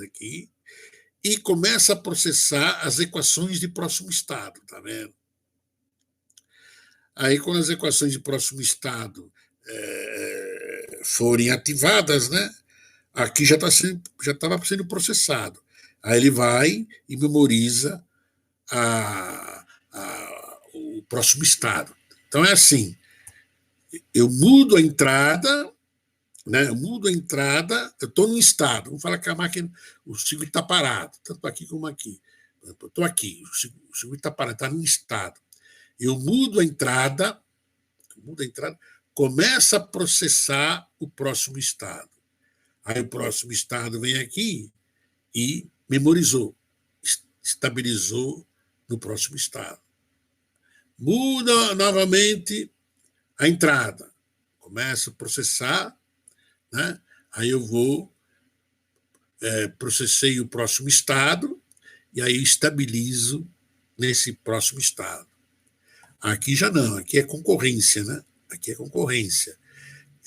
aqui e começa a processar as equações de próximo estado, tá vendo? Aí, quando as equações de próximo estado forem ativadas, né, aqui já estava sendo processado. Aí ele vai e memoriza o próximo estado. Então é assim, eu mudo a entrada, né? Eu mudo a entrada, eu estou num estado. Vamos falar que a máquina, o circuito está parado, tanto aqui como aqui. Eu estou aqui, o circuito está parado, está num estado. Eu mudo a entrada, começa a processar o próximo estado. Aí o próximo estado vem aqui e memorizou, estabilizou no próximo estado. Muda novamente a entrada, começa a processar, né? Aí eu processei o próximo estado e aí estabilizo nesse próximo estado. Aqui já não, aqui é concorrência, né? Aqui é concorrência.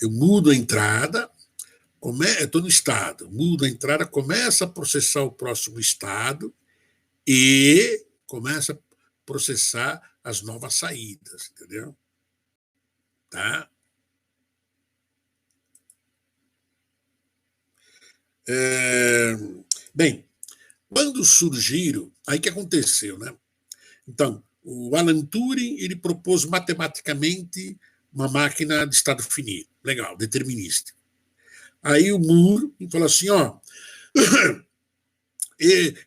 Eu mudo a entrada, estou no estado, mudo a entrada, começa a processar o próximo estado e começa a processar as novas saídas, entendeu? Tá? Bem, quando surgiram, aí que aconteceu, né? Então, o Alan Turing ele propôs matematicamente uma máquina de estado finito, legal, determinista. Aí o Moore falou assim, ó,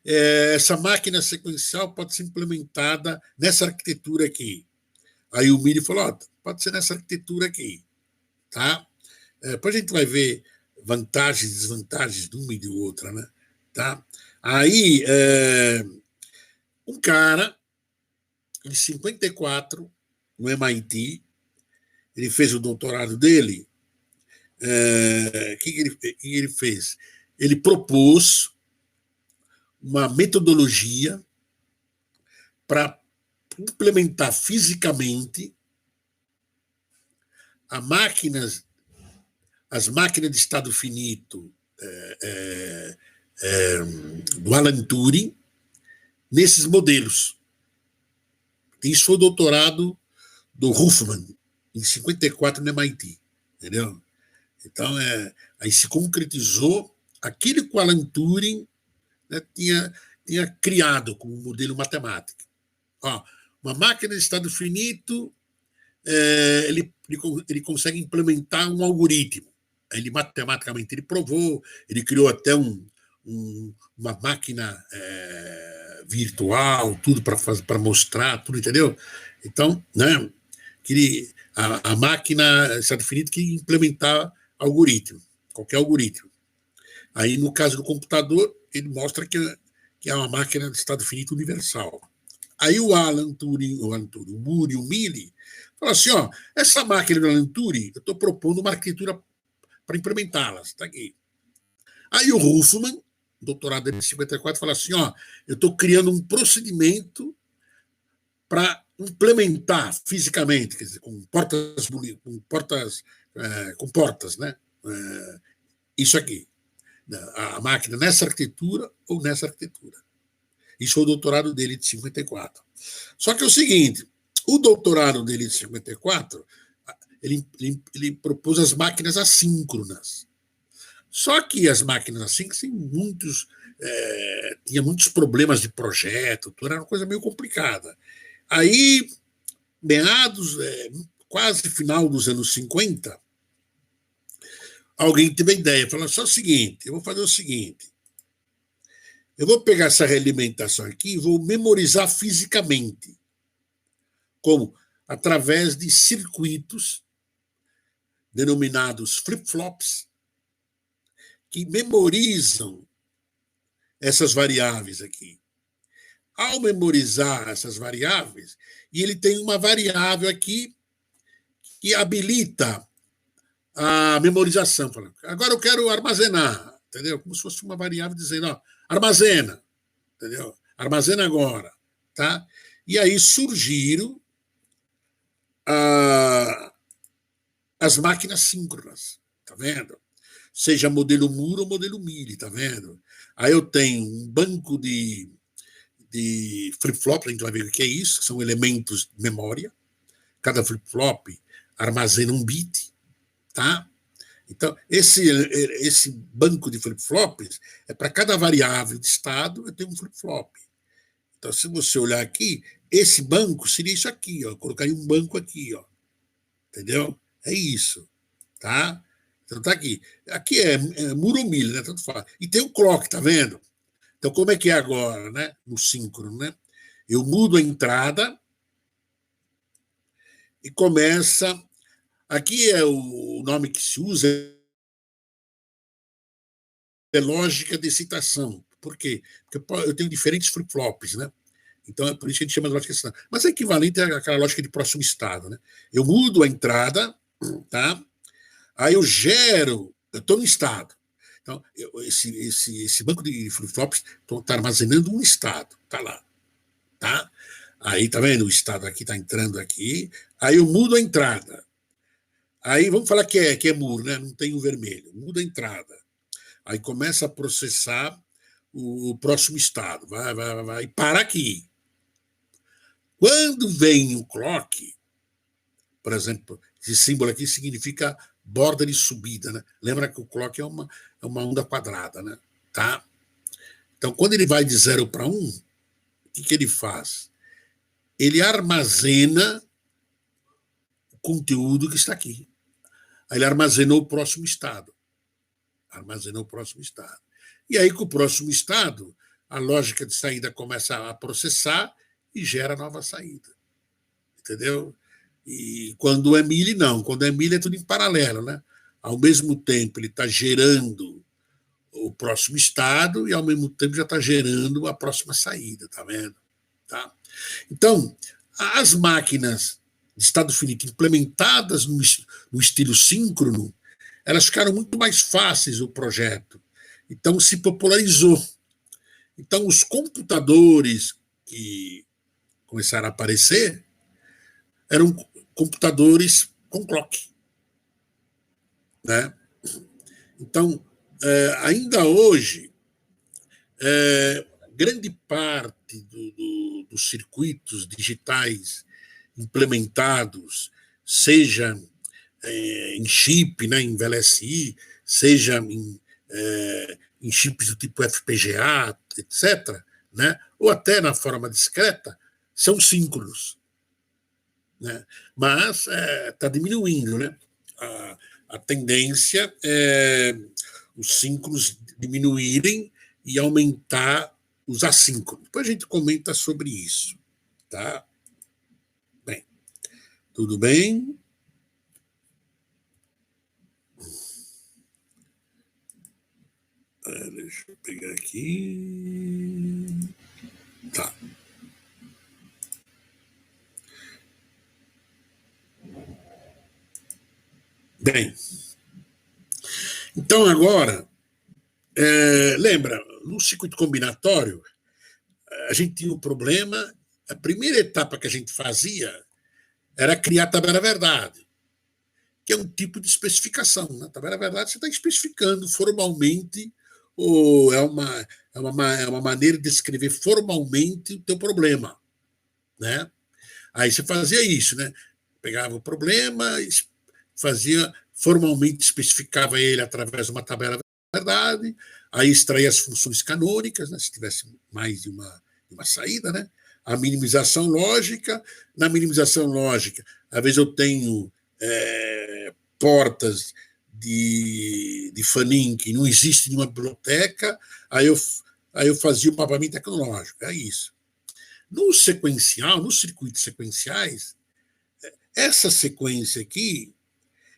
essa máquina sequencial pode ser implementada nessa arquitetura aqui. Aí o Moore falou, ó, pode ser nessa arquitetura aqui, tá? Depois a gente vai ver vantagens e desvantagens de uma e de outra, né? Tá? Aí, um cara, em 54, no MIT, ele fez o doutorado dele. O que ele fez? Ele propôs uma metodologia para implementar fisicamente as máquinas de estado finito do Alan Turing nesses modelos. Isso foi o doutorado do Huffman, em 54, no MIT. Entendeu? Então, aí se concretizou aquilo que o Alan Turing, né, tinha criado como modelo matemático. Ó, uma máquina de estado finito, ele consegue implementar um algoritmo. Ele matematicamente ele provou, ele criou até uma máquina virtual, tudo para mostrar, tudo, entendeu? Então, né, a máquina está definido que implementar algoritmo, qualquer algoritmo. Aí, no caso do computador, ele mostra que é uma máquina de estado finito universal. Aí o Alan Turing, o Moore e o Milley falaram assim, ó, essa máquina do Alan Turing, eu estou propondo uma arquitetura para implementá-las, está aqui. Aí o Huffman, doutorado dele em 54, fala assim, ó, eu estou criando um procedimento para implementar fisicamente, quer dizer, com portas, né? Isso aqui, a máquina nessa arquitetura ou nessa arquitetura. Isso foi o doutorado dele de 54. Só que é o seguinte, o doutorado dele de 54, ele propôs as máquinas assíncronas. Só que as máquinas assíncronas tinha muitos problemas de projeto, tudo era uma coisa meio complicada. Aí, quase final dos anos 50, alguém teve a ideia, falou só o seguinte, eu vou fazer o seguinte, eu vou pegar essa realimentação aqui e vou memorizar fisicamente, como através de circuitos denominados flip-flops, que memorizam essas variáveis aqui. Ao memorizar essas variáveis, e ele tem uma variável aqui que habilita a memorização. Agora eu quero armazenar, entendeu? Como se fosse uma variável dizendo, ó, armazena, entendeu? Armazena agora, tá? E aí surgiram as máquinas síncronas, tá vendo? Seja modelo Moore ou modelo Milley, tá vendo? Aí eu tenho um banco de flip-flop, a gente vai ver o que é isso, que são elementos de memória. Cada flip-flop armazena um bit, tá? Então, esse banco de flip-flops é para cada variável de estado, eu tenho um flip-flop. Então, se você olhar aqui, esse banco seria isso aqui, ó. Eu colocaria um banco aqui, ó. Entendeu? É isso, tá? Então tá aqui. Aqui é muro ou milho, né? Tanto faz. E tem o clock, tá vendo? Então, como é que é agora, né? No síncrono, né? Eu mudo a entrada e começa. Aqui é o nome que se usa é lógica de excitação. Por quê? Porque eu tenho diferentes flip-flops, né? Então é por isso que a gente chama de lógica de excitação. Mas é equivalente àquela lógica de próximo estado, né? Eu mudo a entrada, tá? Aí eu gero, eu estou no estado. Então, esse banco de flip-flops está armazenando um estado, tá lá, tá? Aí, tá vendo? O estado aqui está entrando aqui. Aí eu mudo a entrada. Aí vamos falar que é muro, né? Não tem o vermelho. Muda a entrada. Aí começa a processar o próximo estado. Vai. E para aqui. Quando vem o clock, por exemplo, esse símbolo aqui significa borda de subida, né? Lembra que o clock é uma onda quadrada, né? Tá? Então, quando ele vai de 0 para 1, o que ele faz? Ele armazena o conteúdo que está aqui. Aí ele armazenou o próximo estado. Armazenou o próximo estado. E aí, com o próximo estado, a lógica de saída começa a processar e gera nova saída. Entendeu? E quando é milho, não. Quando é milho, é tudo em paralelo, né? Ao mesmo tempo, ele está gerando o próximo estado e, ao mesmo tempo, já está gerando a próxima saída, tá vendo? Tá? Então, as máquinas de estado finito implementadas no estilo síncrono, elas ficaram muito mais fáceis o projeto. Então, se popularizou. Então, os computadores que começaram a aparecer eram computadores com clock, né? Então, ainda hoje, grande parte dos circuitos digitais implementados, seja em chip, né, em VLSI, seja em chips do tipo FPGA, etc., né, ou até na forma discreta, são síncronos. Né? Mas está diminuindo, né? A tendência é os síncronos diminuírem e aumentar os assíncronos. Depois a gente comenta sobre isso. Tá? Bem, tudo bem? Deixa eu pegar aqui. Tá. Bem, então agora, lembra, no circuito combinatório, a gente tinha um problema, a primeira etapa que a gente fazia era criar a tabela verdade, que é um tipo de especificação. Na tabela verdade, você está especificando formalmente, ou é uma maneira de escrever formalmente o teu problema. Né? Aí você fazia isso, né? Pegava o problema, fazia formalmente, especificava ele através de uma tabela verdade, aí extraía as funções canônicas, né? Se tivesse mais de uma saída, né? A minimização lógica. Na minimização lógica, às vezes eu tenho portas de Fanin que não existe nenhuma biblioteca, aí eu fazia o mapeamento tecnológico, é isso. No sequencial, nos circuitos sequenciais, essa sequência aqui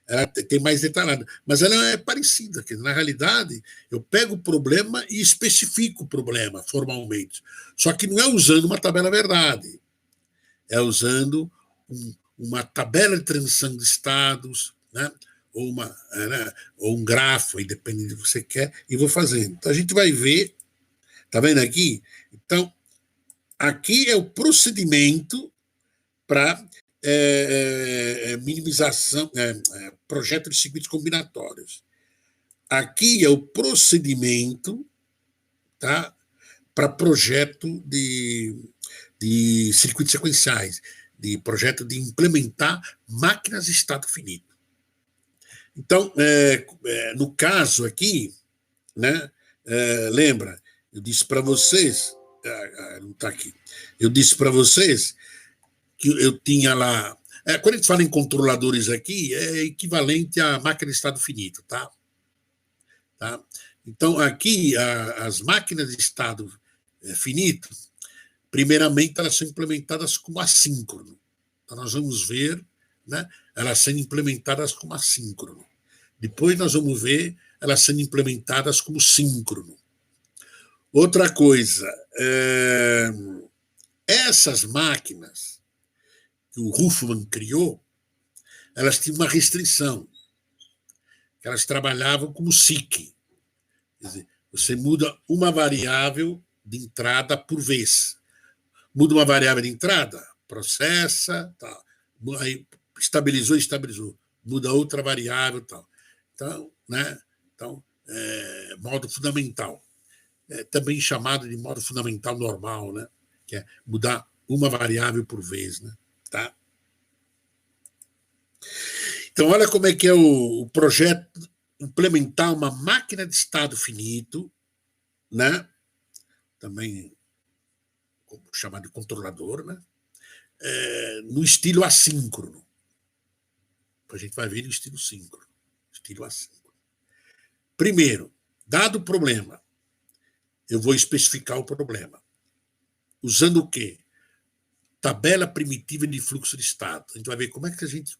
ela tem mais detalhada, mas ela é parecida, que na realidade eu pego o problema e especifico o problema formalmente, só que não é usando uma tabela verdade, é usando uma tabela de transição de estados, né? Ou um grafo, aí depende do que você quer, e vou fazendo. Então a gente vai ver, tá vendo aqui? Então, aqui é o procedimento para minimização, projeto de circuitos combinatórios. Aqui é o procedimento tá? Para projeto de circuitos sequenciais, de projeto de implementar máquinas de estado finito. Então, no caso aqui, né, lembra, eu disse para vocês, não está aqui, eu disse para vocês que eu tinha lá, quando a gente fala em controladores aqui, é equivalente à máquina de estado finito, tá? Então, aqui, as máquinas de estado finito, primeiramente, elas são implementadas como assíncrono. Então, nós vamos ver, né, elas sendo implementadas como assíncrono. Depois, nós vamos ver elas sendo implementadas como síncrono. Outra coisa, essas máquinas que o Huffman criou, elas tinham uma restrição. Elas trabalhavam como SIC. Quer dizer, você muda uma variável de entrada por vez. Muda uma variável de entrada, processa, tal. Aí estabilizou, muda outra variável, tal. Então, né? Então, modo fundamental. Também chamado de modo fundamental normal, né? Que é mudar uma variável por vez, né? Tá? Então, olha como é que é o projeto implementar uma máquina de estado finito, né? Também chamado de controlador, né? No estilo assíncrono. A gente vai ver no estilo síncrono. Estilo assíncrono. Primeiro, dado o problema, eu vou especificar o problema. Usando o quê? Tabela primitiva de fluxo de estado. A gente vai ver como é que a gente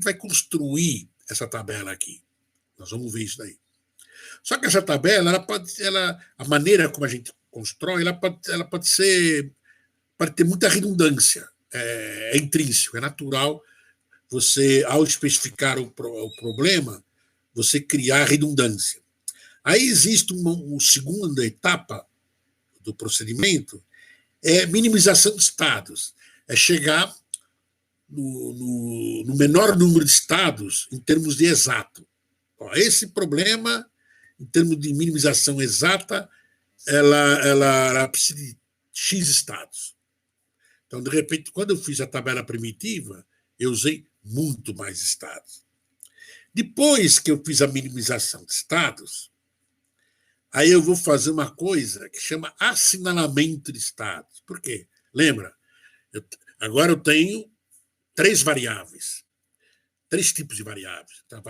vai construir essa tabela aqui. Nós vamos ver isso daí. Só que essa tabela, a maneira como a gente constrói, ela pode ter muita redundância. É intrínseco, é natural você, ao especificar o problema, você criar redundância. Aí existe uma segunda etapa do procedimento, é minimização de estados. É chegar no menor número de estados em termos de exato. Esse problema, em termos de minimização exata, ela precisa de X estados. Então, de repente, quando eu fiz a tabela primitiva, eu usei muito mais estados. Depois que eu fiz a minimização de estados, aí eu vou fazer uma coisa que chama assinalamento de estados. Por quê? Lembra? Agora eu tenho três variáveis. Três tipos de variáveis. Então,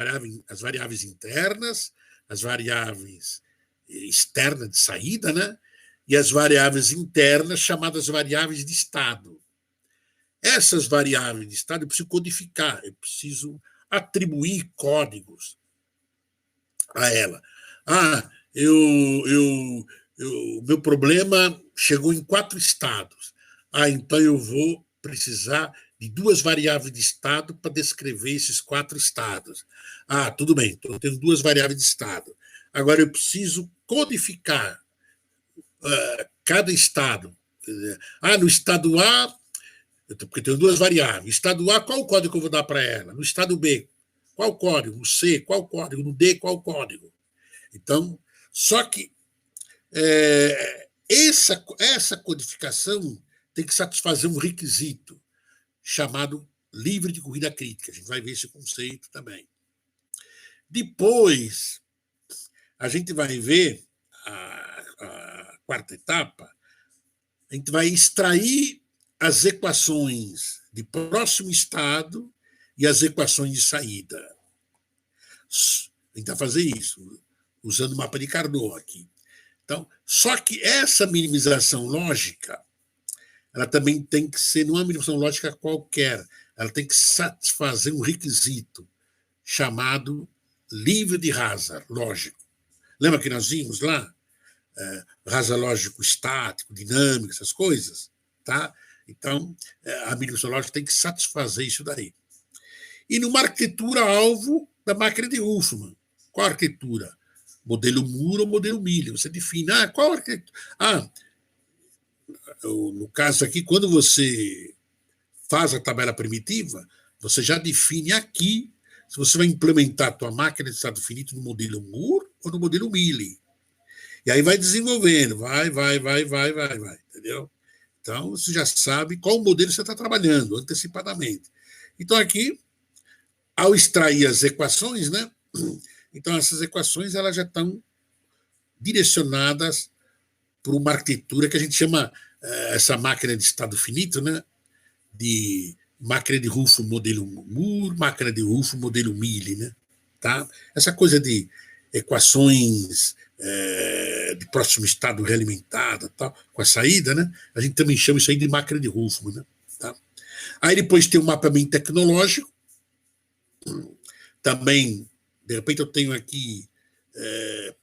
as variáveis internas, as variáveis externas de saída, né? E as variáveis internas, chamadas variáveis de estado. Essas variáveis de estado eu preciso codificar, eu preciso atribuir códigos a ela. Meu problema chegou em 4 estados. Então eu vou precisar de 2 variáveis de estado para descrever esses 4 estados. Tudo bem, então eu tenho 2 variáveis de estado. Agora eu preciso codificar cada estado. No estado A, porque eu tenho 2 variáveis. Estado A, qual o código que eu vou dar para ela? No estado B, qual código? No C, qual código? No D, qual código? Então, só que essa codificação tem que satisfazer um requisito chamado livre de corrida crítica. A gente vai ver esse conceito também. Depois, a gente vai ver a quarta etapa, a gente vai extrair as equações de próximo estado e as equações de saída. A gente vai fazer isso, usando o mapa de Carnot aqui. Então, só que essa minimização lógica, ela também tem que ser, não é uma minimização lógica qualquer, ela tem que satisfazer um requisito chamado livre de Hazard lógico. Lembra que nós vimos lá? Hazard lógico estático, dinâmico, essas coisas, tá? Então, a minimização lógica tem que satisfazer isso daí. E numa arquitetura-alvo da máquina de Huffman. Qual a arquitetura? Modelo Moore ou modelo Miller. Você define, qual arquitetura? No caso aqui, quando você faz a tabela primitiva, você já define aqui se você vai implementar a tua máquina de estado finito no modelo Moore ou no modelo Miller. E aí vai desenvolvendo, vai, entendeu? Então, você já sabe qual modelo você está trabalhando antecipadamente. Então, aqui, ao extrair as equações, né? Então, essas equações elas já estão direcionadas para uma arquitetura que a gente chama essa máquina de estado finito, né? De máquina de Ruffo modelo Moore, máquina de Ruffo modelo Mealy, né? Tá? Essa coisa de equações de próximo estado realimentada, tal, com a saída, né? A gente também chama isso aí de máquina de Ruffo, né? Tá? Aí depois tem o mapeamento tecnológico, também, de repente eu tenho aqui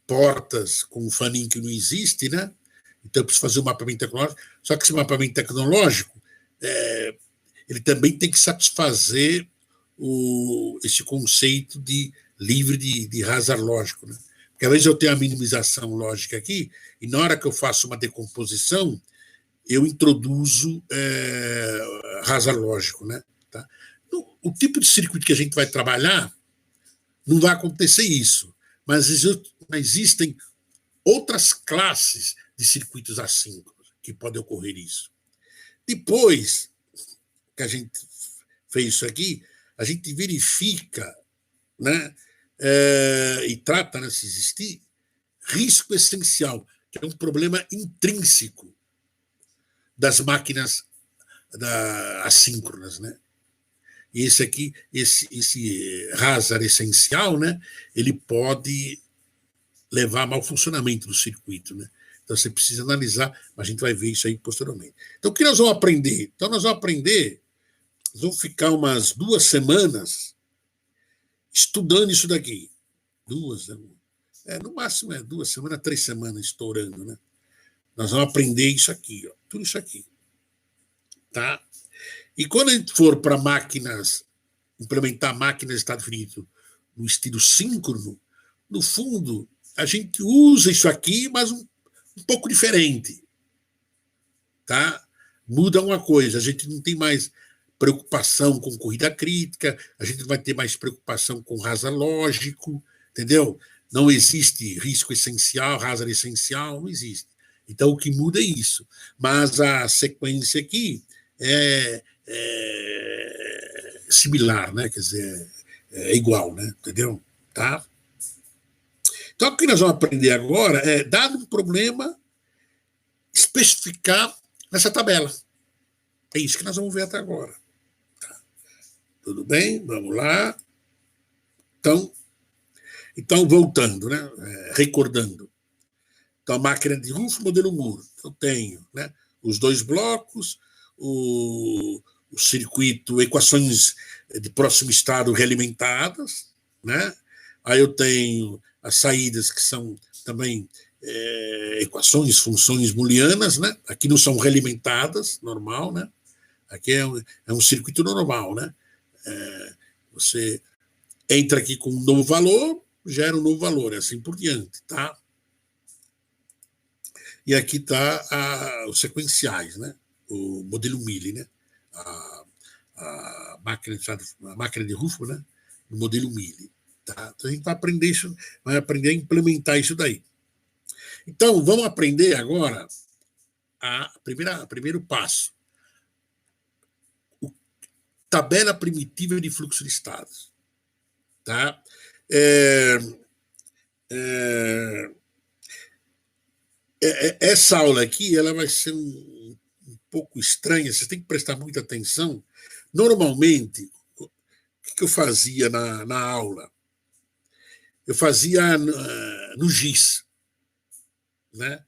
portas com um faninho que não existe, né? Então eu preciso fazer um mapeamento tecnológico, só que esse mapeamento tecnológico ele também tem que satisfazer esse conceito de livre de hazard lógico, né? Porque às vezes eu tenho a minimização lógica aqui, e na hora que eu faço uma decomposição, eu introduzo hazard lógico, né? Tá? Então, o tipo de circuito que a gente vai trabalhar, não vai acontecer isso, mas existem outras classes de circuitos assíncronos que pode ocorrer isso. Depois que a gente fez isso aqui, a gente verifica, né, e trata, né, se existir, risco essencial, que é um problema intrínseco das máquinas assíncronas, né? E esse aqui, esse hazard essencial, né, ele pode levar a mau funcionamento do circuito, né? Então você precisa analisar, mas a gente vai ver isso aí posteriormente. Então o que nós vamos aprender? Então nós vamos ficar umas 2 semanas estudando isso daqui. 2, no máximo 2 semanas, 3 semanas estourando, né? Nós vamos aprender isso aqui, ó, tudo isso aqui, tá? E quando a gente for para máquinas, implementar máquinas de estado finito no estilo síncrono, no fundo, a gente usa isso aqui, mas um pouco diferente, tá? Muda uma coisa, a gente não tem mais preocupação com corrida crítica, a gente vai ter mais preocupação com hazard lógico, entendeu? Não existe risco essencial, hazard essencial, não existe. Então, o que muda é isso. Mas a sequência aqui é similar, né? Quer dizer, é igual, né? Entendeu? Tá? Então, o que nós vamos aprender agora é, dado um problema, especificar nessa tabela. É isso que nós vamos ver até agora. Tá? Tudo bem? Vamos lá. Então voltando, né? Recordando. Então, a máquina de Ruffo, modelo Moore. Eu tenho, né, os 2 blocos, o circuito, equações de próximo estado realimentadas, né? Aí eu tenho as saídas que são também equações, funções booleanas, né? Aqui não são realimentadas, normal, né? Aqui é um circuito normal, né? Você entra aqui com um novo valor, gera um novo valor, e assim por diante, tá? E aqui está os sequenciais, né? O modelo Mealy, né? A máquina de Ruffo, né? No modelo Mealy. Tá? Então a gente vai aprender isso, vai aprender a implementar isso daí. Então, vamos aprender agora primeiro passo. Tabela primitiva de fluxo de estados. Tá? Essa aula aqui ela vai ser um pouco estranha, vocês têm que prestar muita atenção. Normalmente, o que eu fazia na aula? Eu fazia no GIS, né?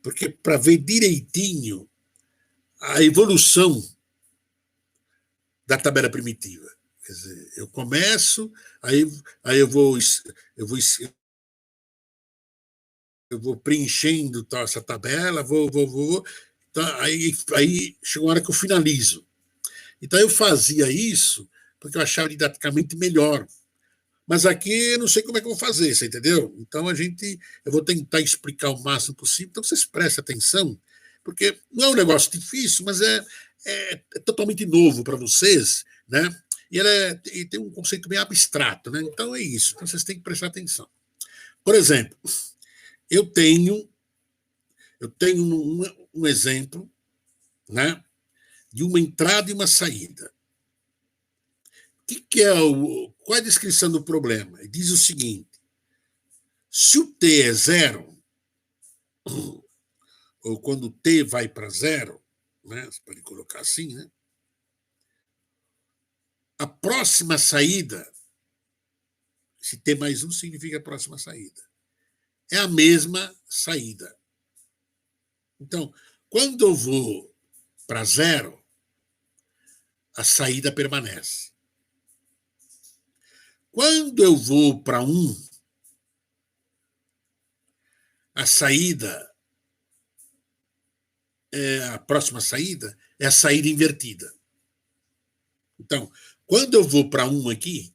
Porque para ver direitinho a evolução da tabela primitiva. Quer dizer, eu começo, aí eu vou preenchendo essa tabela, vou. Tá, aí chegou a hora que eu finalizo. Então eu fazia isso porque eu achava didaticamente melhor. Mas aqui eu não sei como é que eu vou fazer, você entendeu? Então eu vou tentar explicar o máximo possível. Então vocês prestem atenção, porque não é um negócio difícil, mas é totalmente novo para vocês, né? E tem um conceito bem abstrato, né? Então é isso. Então vocês têm que prestar atenção. Por exemplo, eu tenho um exemplo, né, de uma entrada e uma saída. Qual é a descrição do problema? Ele diz o seguinte: se o t é zero, ou quando o t vai para zero, né, você pode colocar assim, né, a próxima saída, se t mais 1 significa a próxima saída, é a mesma saída. Então, quando eu vou para zero, a saída permanece. Quando eu vou para 1, a saída, a próxima saída, é a saída invertida. Então, quando eu vou para 1 aqui,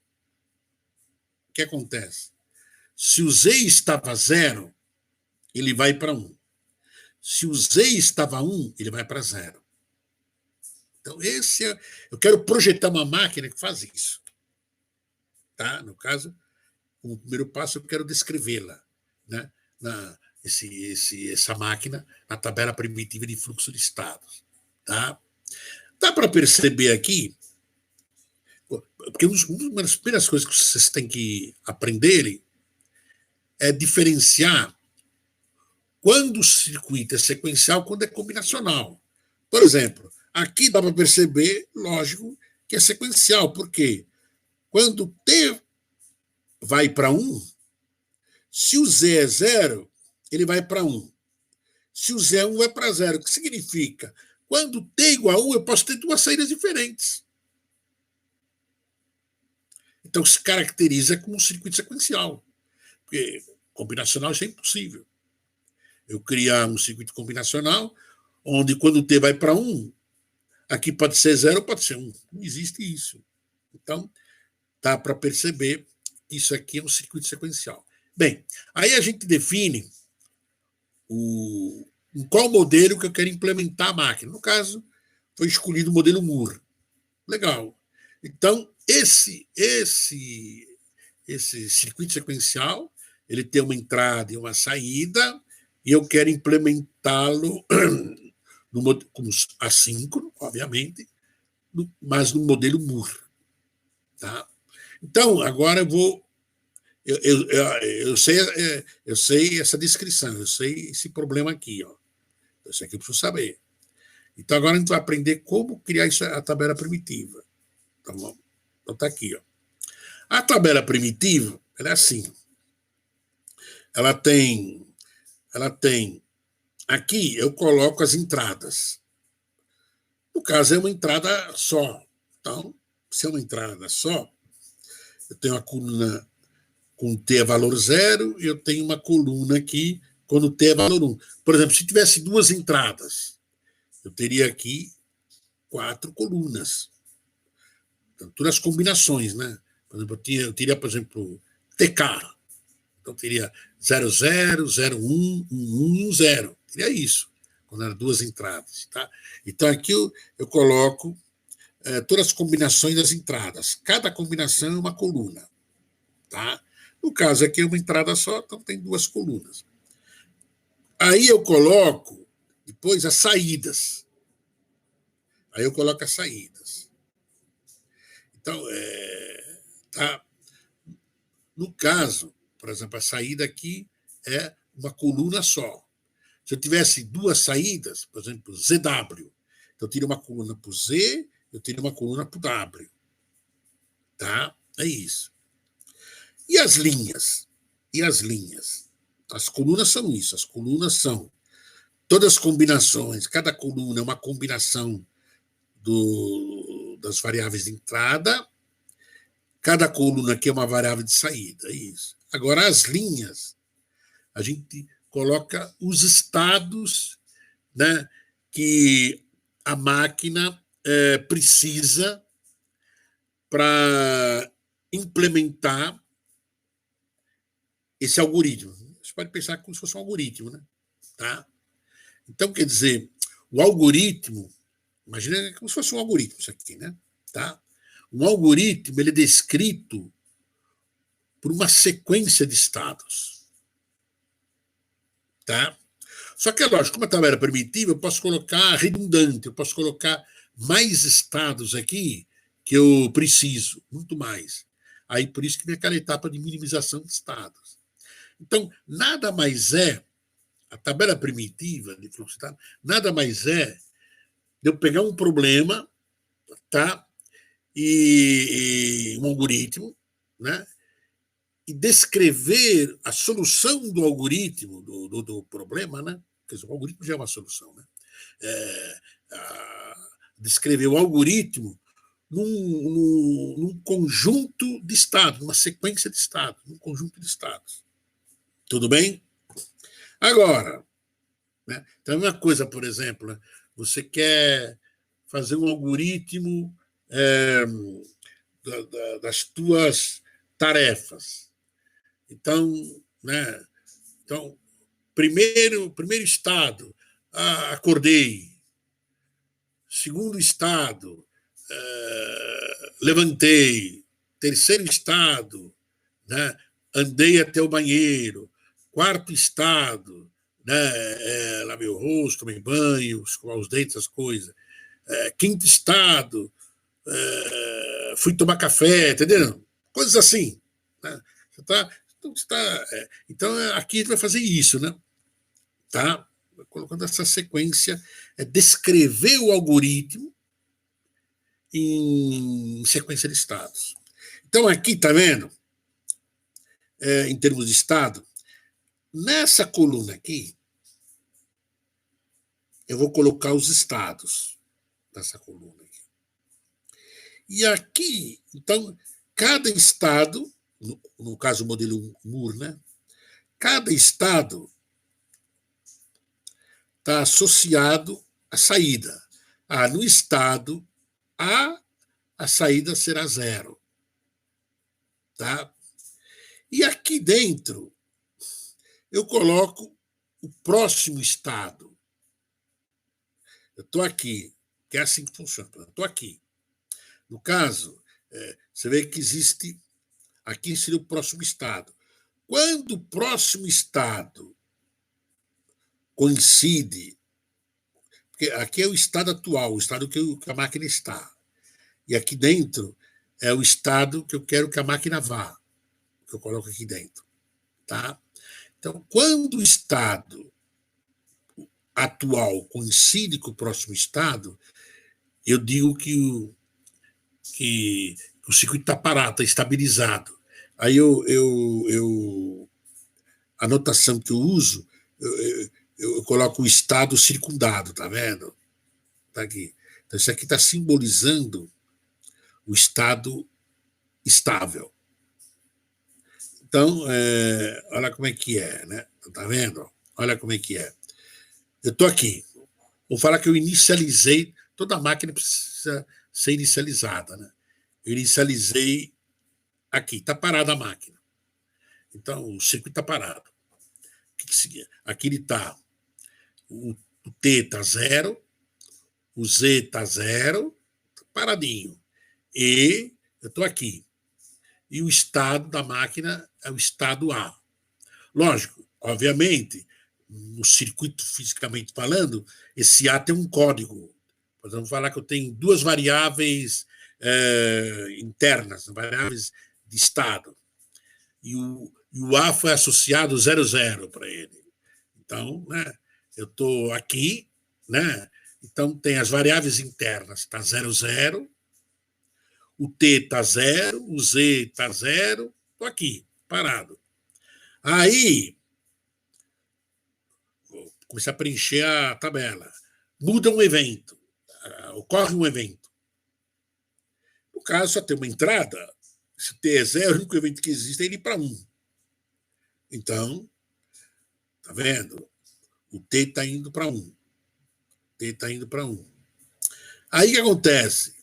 o que acontece? Se o z estava 0, ele vai para 1. Se o z estava 1, ele vai para 0. Então, eu quero projetar uma máquina que faz isso. Tá? No caso, o primeiro passo eu quero descrevê-la, né? Essa máquina na tabela primitiva de fluxo de estados. Tá? Dá para perceber aqui, porque uma das primeiras coisas que vocês têm que aprenderem é diferenciar quando o circuito é sequencial, quando é combinacional. Por exemplo, aqui dá para perceber, lógico, que é sequencial, porque quando T vai para 1, se o Z é 0, ele vai para 1. Se o Z é 1, vai para 0. O que significa? Quando T é igual a 1, eu posso ter duas saídas diferentes. Então, se caracteriza como um circuito sequencial. Porque combinacional isso é impossível. Eu criar um circuito combinacional, onde quando T vai para 1, aqui pode ser 0 ou pode ser 1. Não existe isso. Então, dá para perceber que isso aqui é um circuito sequencial. Bem, aí a gente define em qual modelo que eu quero implementar a máquina. No caso, foi escolhido o modelo Moore. Legal. Então, esse circuito sequencial, ele tem uma entrada e uma saída, e eu quero implementá-lo como assíncrono, obviamente, mas no modelo Moore. Tá? Então, agora eu vou. Eu sei essa descrição, eu sei esse problema aqui. Ó. Isso aqui eu preciso saber. Então, agora a gente vai aprender como criar a tabela primitiva. Então, está aqui. Ó. A tabela primitiva, ela é assim. Ela tem. Aqui eu coloco as entradas. No caso, é uma entrada só. Então, se é uma entrada só, eu tenho uma coluna com T é valor 0 e eu tenho uma coluna aqui quando T é valor 1. Por exemplo, se tivesse duas entradas, eu teria aqui 4 colunas. Então, todas as combinações, né? Por exemplo, eu teria, por exemplo, TK. Então, teria 00, 01, 11 e 0. Teria isso, quando eram duas entradas. Tá? Então, aqui eu coloco todas as combinações das entradas. Cada combinação é uma coluna. Tá? No caso aqui é uma entrada só, então tem duas colunas. Aí eu coloco depois as saídas. Aí eu coloco as saídas. Então, tá? No caso, por exemplo, a saída aqui é uma coluna só. Se eu tivesse duas saídas, por exemplo, ZW, então eu teria uma coluna para o Z, eu teria uma coluna para o W. Tá? É isso. E as linhas? E as linhas? As colunas são isso. As colunas são todas as combinações. Cada coluna é uma combinação das variáveis de entrada. Cada coluna aqui é uma variável de saída. É isso. Agora, as linhas, a gente coloca os estados, né, que a máquina precisa para implementar esse algoritmo. Você pode pensar como se fosse um algoritmo, né? Tá? Então, quer dizer, o algoritmo, imagina como se fosse um algoritmo isso aqui, né? Tá? Um algoritmo ele é descrito por uma sequência de estados. Tá? Só que é lógico, como a tabela primitiva, eu posso colocar redundante, eu posso colocar mais estados aqui que eu preciso, muito mais. Aí por isso que vem aquela etapa de minimização de estados. Então, nada mais é, a tabela primitiva de fluxo de dados, nada mais é de eu pegar um problema, tá? E um algoritmo, né? E descrever a solução do algoritmo, do problema, né? Quer dizer, o algoritmo já é uma solução, né? Descrever o algoritmo num conjunto de estados, numa sequência de estados, num conjunto de estados. Tudo bem? Agora, né? Então, uma coisa, por exemplo, né? Você quer fazer um algoritmo das tuas tarefas. Então, né? Então, primeiro estado, acordei. Segundo estado, levantei. Terceiro estado, né? Andei até o banheiro. Quarto estado, né? Lavei o rosto, tomei banho, escovar os dentes, as coisas. Quinto estado, fui tomar café, entendeu? Coisas assim. Né? Então, aqui a gente vai fazer isso, né? Tá? Colocando essa sequência, descrever o algoritmo em sequência de estados. Então, aqui, tá vendo? Em termos de estado, nessa coluna aqui, eu vou colocar os estados dessa coluna aqui. E aqui, então, cada estado, no caso o modelo Moore, né? Cada estado está associado à saída. No estado A, a saída será zero. Tá? E aqui dentro, eu coloco o próximo estado. Eu estou aqui, que é assim que funciona. Eu estou aqui. No caso, você vê que existe. Aqui seria o próximo estado. Quando o próximo estado coincide, porque aqui é o estado atual, o estado que a máquina está. E aqui dentro é o estado que eu quero que a máquina vá, que eu coloco aqui dentro. Tá? Então, quando o estado atual coincide com o próximo estado, eu digo que o circuito está parado, está estabilizado. Aí a notação que eu uso, eu coloco o estado circundado, tá vendo? Tá aqui. Então, isso aqui está simbolizando o estado estável. Então, olha como é que é, né? Tá vendo? Olha como é que é. Eu estou aqui. Vou falar que eu inicializei. Toda máquina precisa ser inicializada, né? Eu inicializei aqui. Está parada a máquina. Então, o circuito está parado. Aqui ele está. O T está zero. O Z está zero. Paradinho. E eu estou aqui. E o estado da máquina é o estado A. Lógico, obviamente, no circuito fisicamente falando, esse A tem um código. Vamos falar que eu tenho duas variáveis internas, variáveis de estado. E o A foi associado 00 para ele. Então, né, eu estou aqui, né? Então tem as variáveis internas, está 00, o T está 0, o Z está 0, estou aqui, parado. Aí, vou começar a preencher a tabela. Muda um evento, ocorre um evento. No caso, só tem uma entrada, se T é 0, o único evento que existe é ele ir para 1. Então, tá vendo? O T está indo para 1. T está indo para 1. Aí o que acontece?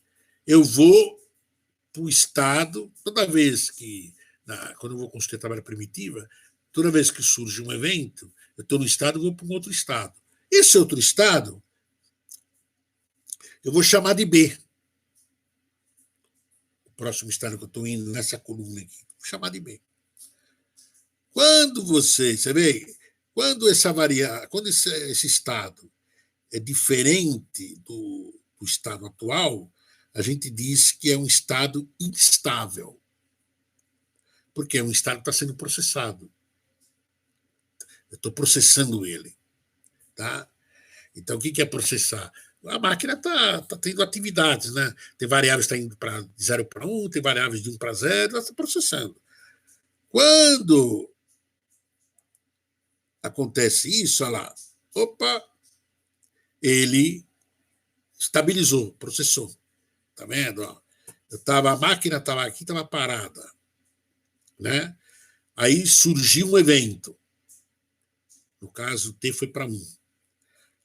Eu vou para o estado, toda vez que, quando eu vou construir a tabela primitiva, toda vez que surge um evento, eu estou no estado, eu vou para um outro estado. Esse outro estado, eu vou chamar de B. O próximo estado que eu estou indo nessa coluna aqui, vou chamar de B. Quando você vê, Quando quando esse estado é diferente do estado atual, a gente diz que é um estado instável, porque é um estado que está sendo processado. Eu estou processando ele. Tá? Então, o que é processar? A máquina está tendo atividades, né? Tem variáveis que estão indo de 0 para 1, tem variáveis de 1 para 0, ela está processando. Quando acontece isso, olha lá, opa, ele estabilizou, processou. Tá vendo? A máquina estava aqui, estava parada. Né? Aí surgiu um evento. No caso, o T foi para 1.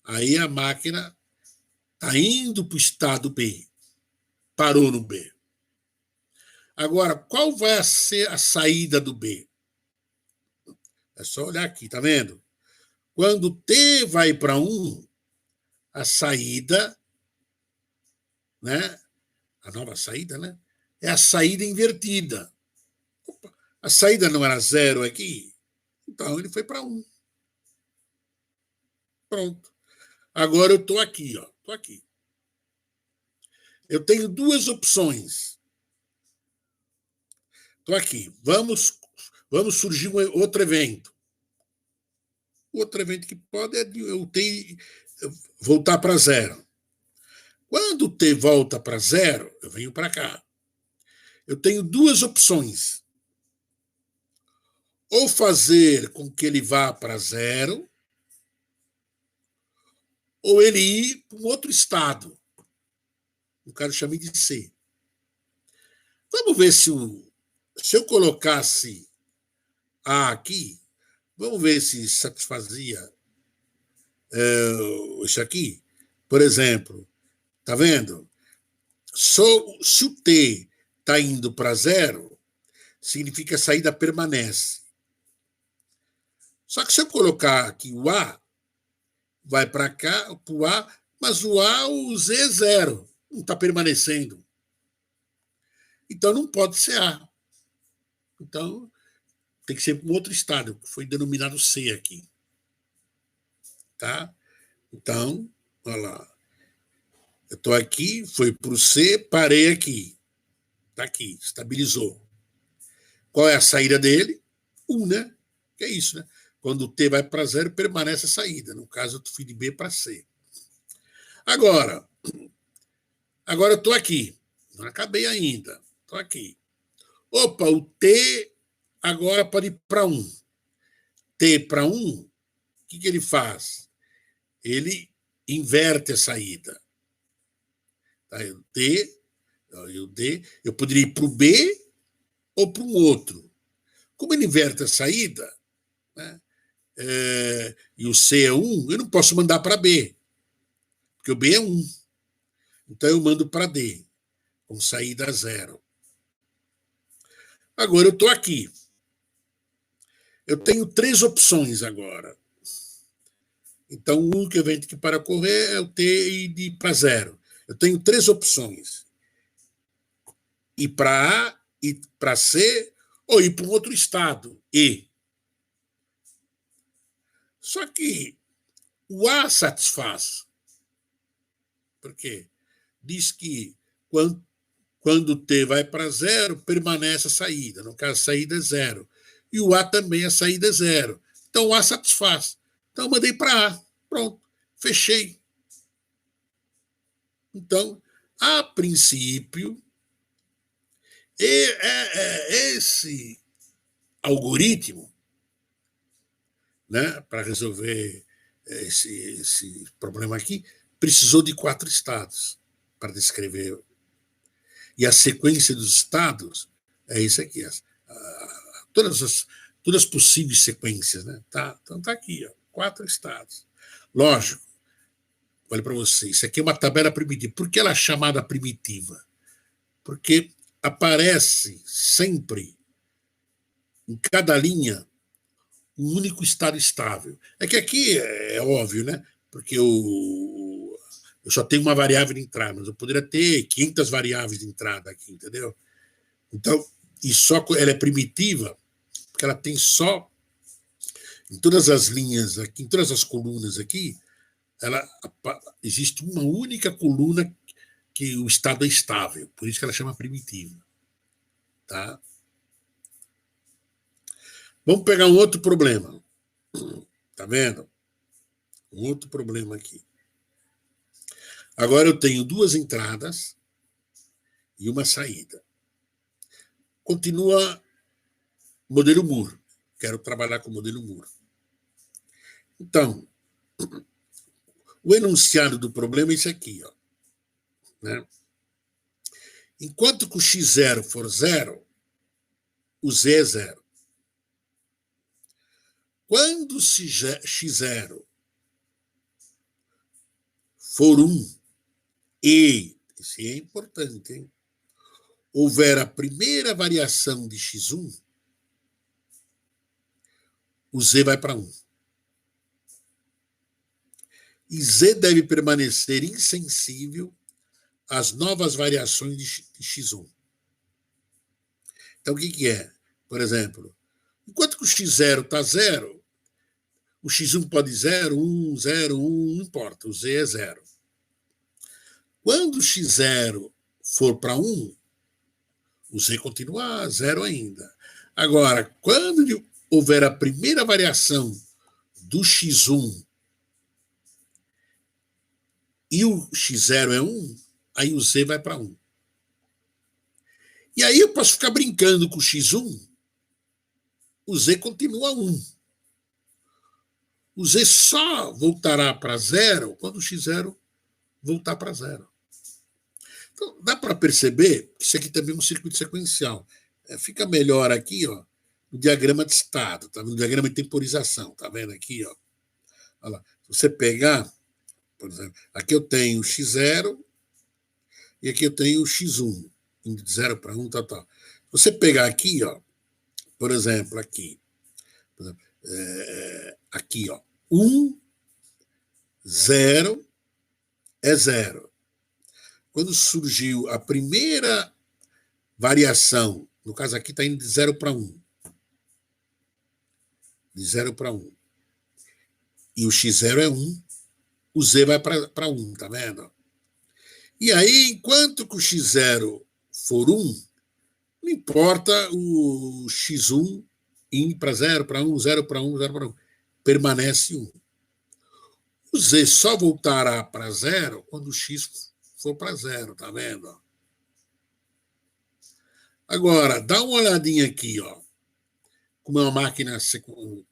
Aí a máquina está indo para o estado B. Parou no B. Agora, qual vai ser a saída do B? É só olhar aqui, tá vendo? Quando T vai para 1, a saída, né? A nova saída, né? É a saída invertida. Opa, a saída não era 0 aqui? Então ele foi para 1. Pronto. Agora eu estou aqui, ó. Estou aqui. Eu tenho duas opções. Estou aqui. Vamos surgir outro evento. Outro evento que pode é eu ter voltar para 0. Quando o T volta para 0, eu venho para cá. Eu tenho duas opções. Ou fazer com que ele vá para 0, ou ele ir para um outro estado. No caso, eu chamei de C. Vamos ver se eu colocasse A aqui, vamos ver se satisfazia isso aqui. Por exemplo, tá vendo? Se o T está indo para 0, significa que a saída permanece. Só que se eu colocar aqui o A, vai para cá, para o A, mas o Z é 0, não está permanecendo. Então não pode ser A. Então tem que ser um outro estado, que foi denominado C aqui. Tá? Então, olha lá. Eu estou aqui, foi para o C, parei aqui. Está aqui, estabilizou. Qual é a saída dele? 1, né? Que é isso, né? Quando o T vai para 0, permanece a saída. No caso, eu fui de B para C. Agora eu estou aqui. Não acabei ainda. Estou aqui. Opa, o T agora pode ir para 1. T para 1, o que ele faz? Ele inverte a saída. Tá? O T, o D, eu poderia ir para o B ou para um outro. Como ele inverte a saída, né, e o C é 1, eu não posso mandar para B, porque o B é 1. Então eu mando para D, com saída 0. Agora eu estou aqui. Eu tenho 3 opções agora. Então, o único evento que para correr é o T e ir para 0. Eu tenho 3 opções. Ir para A, ir para C, ou ir para um outro estado, E. Só que o A satisfaz. Por quê? Diz que quando o T vai para 0, permanece a saída. No caso, a saída é 0. E o A também, a saída é 0. Então, o A satisfaz. Então, eu mandei para A. Pronto. Fechei. Então, a princípio, esse algoritmo, né, para resolver esse problema aqui, precisou de 4 estados para descrever. E a sequência dos estados é isso aqui. Todas as possíveis sequências. Né? Tá? Então está aqui, ó, 4 estados. Lógico, olha para você, isso aqui é uma tabela primitiva. Por que ela é chamada primitiva? Porque aparece sempre, em cada linha, um único estado estável. É que aqui é óbvio, né? Porque eu só tenho uma variável de entrada, mas eu poderia ter 500 variáveis de entrada aqui, entendeu? Então, ela é primitiva porque ela tem só Em todas as linhas aqui, em todas as colunas aqui, existe uma única coluna que o estado é estável, por isso que ela chama primitiva. Tá? Vamos pegar um outro problema. Tá vendo? Um outro problema aqui. Agora eu tenho duas entradas e uma saída. Continua modelo Moore. Quero trabalhar com o modelo Moore. Então, o enunciado do problema é isso aqui. Ó, né? Enquanto que o x0 for 0, o z é 0. Quando o x0 for 1 e, isso é importante, hein? Houver a primeira variação de x1, o z vai para 1. E z deve permanecer insensível às novas variações de x1. Então, o que é? Por exemplo, enquanto que o x0 está 0, o x1 pode 0, 1, 0, 1, não importa, o z é 0. Quando o x0 for para 1, o z continua 0 ainda. Agora, quando houver a primeira variação do x1 e o x0 é 1, aí o z vai para 1. E aí eu posso ficar brincando com o x1, o z continua 1. O z só voltará para 0 quando o x0 voltar para 0. Então, dá para perceber que isso aqui também é um circuito sequencial. Fica melhor aqui, ó, no diagrama de estado, tá? No diagrama de temporização, tá vendo aqui, ó? Olha lá. Se você pegar, por exemplo, aqui eu tenho o x0 e aqui eu tenho o x1, indo de 0 para 1, tal, tal. Se você pegar aqui, ó, por exemplo, aqui, aqui, ó, 1, 0 é 0. Quando surgiu a primeira variação, no caso aqui está indo de 0 para 1. De 0 para 1. E o x0 é 1, o z vai para 1, tá vendo? E aí, enquanto que o x0 for 1, não importa o x1 indo para 0, para 1, 0 para 1, 0 para 1. Permanece 1. O z só voltará para 0 quando o x for para 0, tá vendo? Agora, dá uma olhadinha aqui, ó. Como é uma máquina,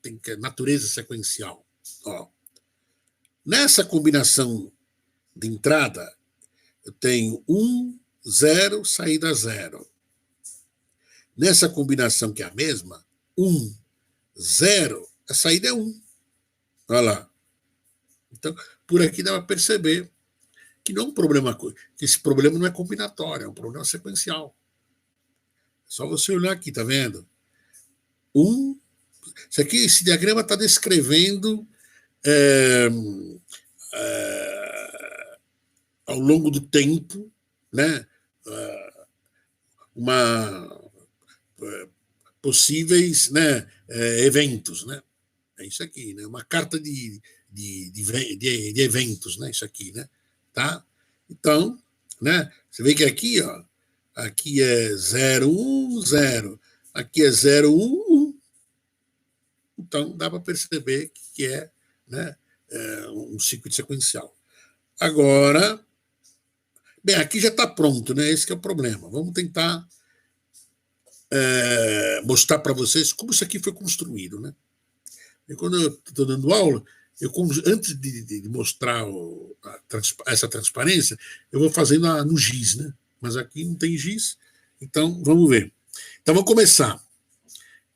tem natureza sequencial. Ó. Nessa combinação de entrada, eu tenho 1, 0, saída 0. Nessa combinação que é a mesma, 1, 0, a saída é 1. Olha lá. Então, por aqui dá para perceber que não é um problema, que esse problema não é combinatório, é um problema sequencial. É só você olhar aqui, tá vendo? Isso aqui, esse diagrama está descrevendo ao longo do tempo, né, possíveis, né, eventos, né? É isso aqui, né? Uma carta de eventos, né? Isso aqui, né? Tá? Então, né? Você vê que aqui, ó, aqui é 0, 1, 0. Aqui é 0, 1, 1. Então, dá para perceber que é, né, um circuito sequencial. Agora, bem, aqui já está pronto, né? Esse que é o problema. Vamos tentar mostrar para vocês como isso aqui foi construído, né? E quando eu estou dando aula, antes de mostrar essa transparência, eu vou fazendo no giz, né? Mas aqui não tem giz, então vamos ver. Então vamos começar.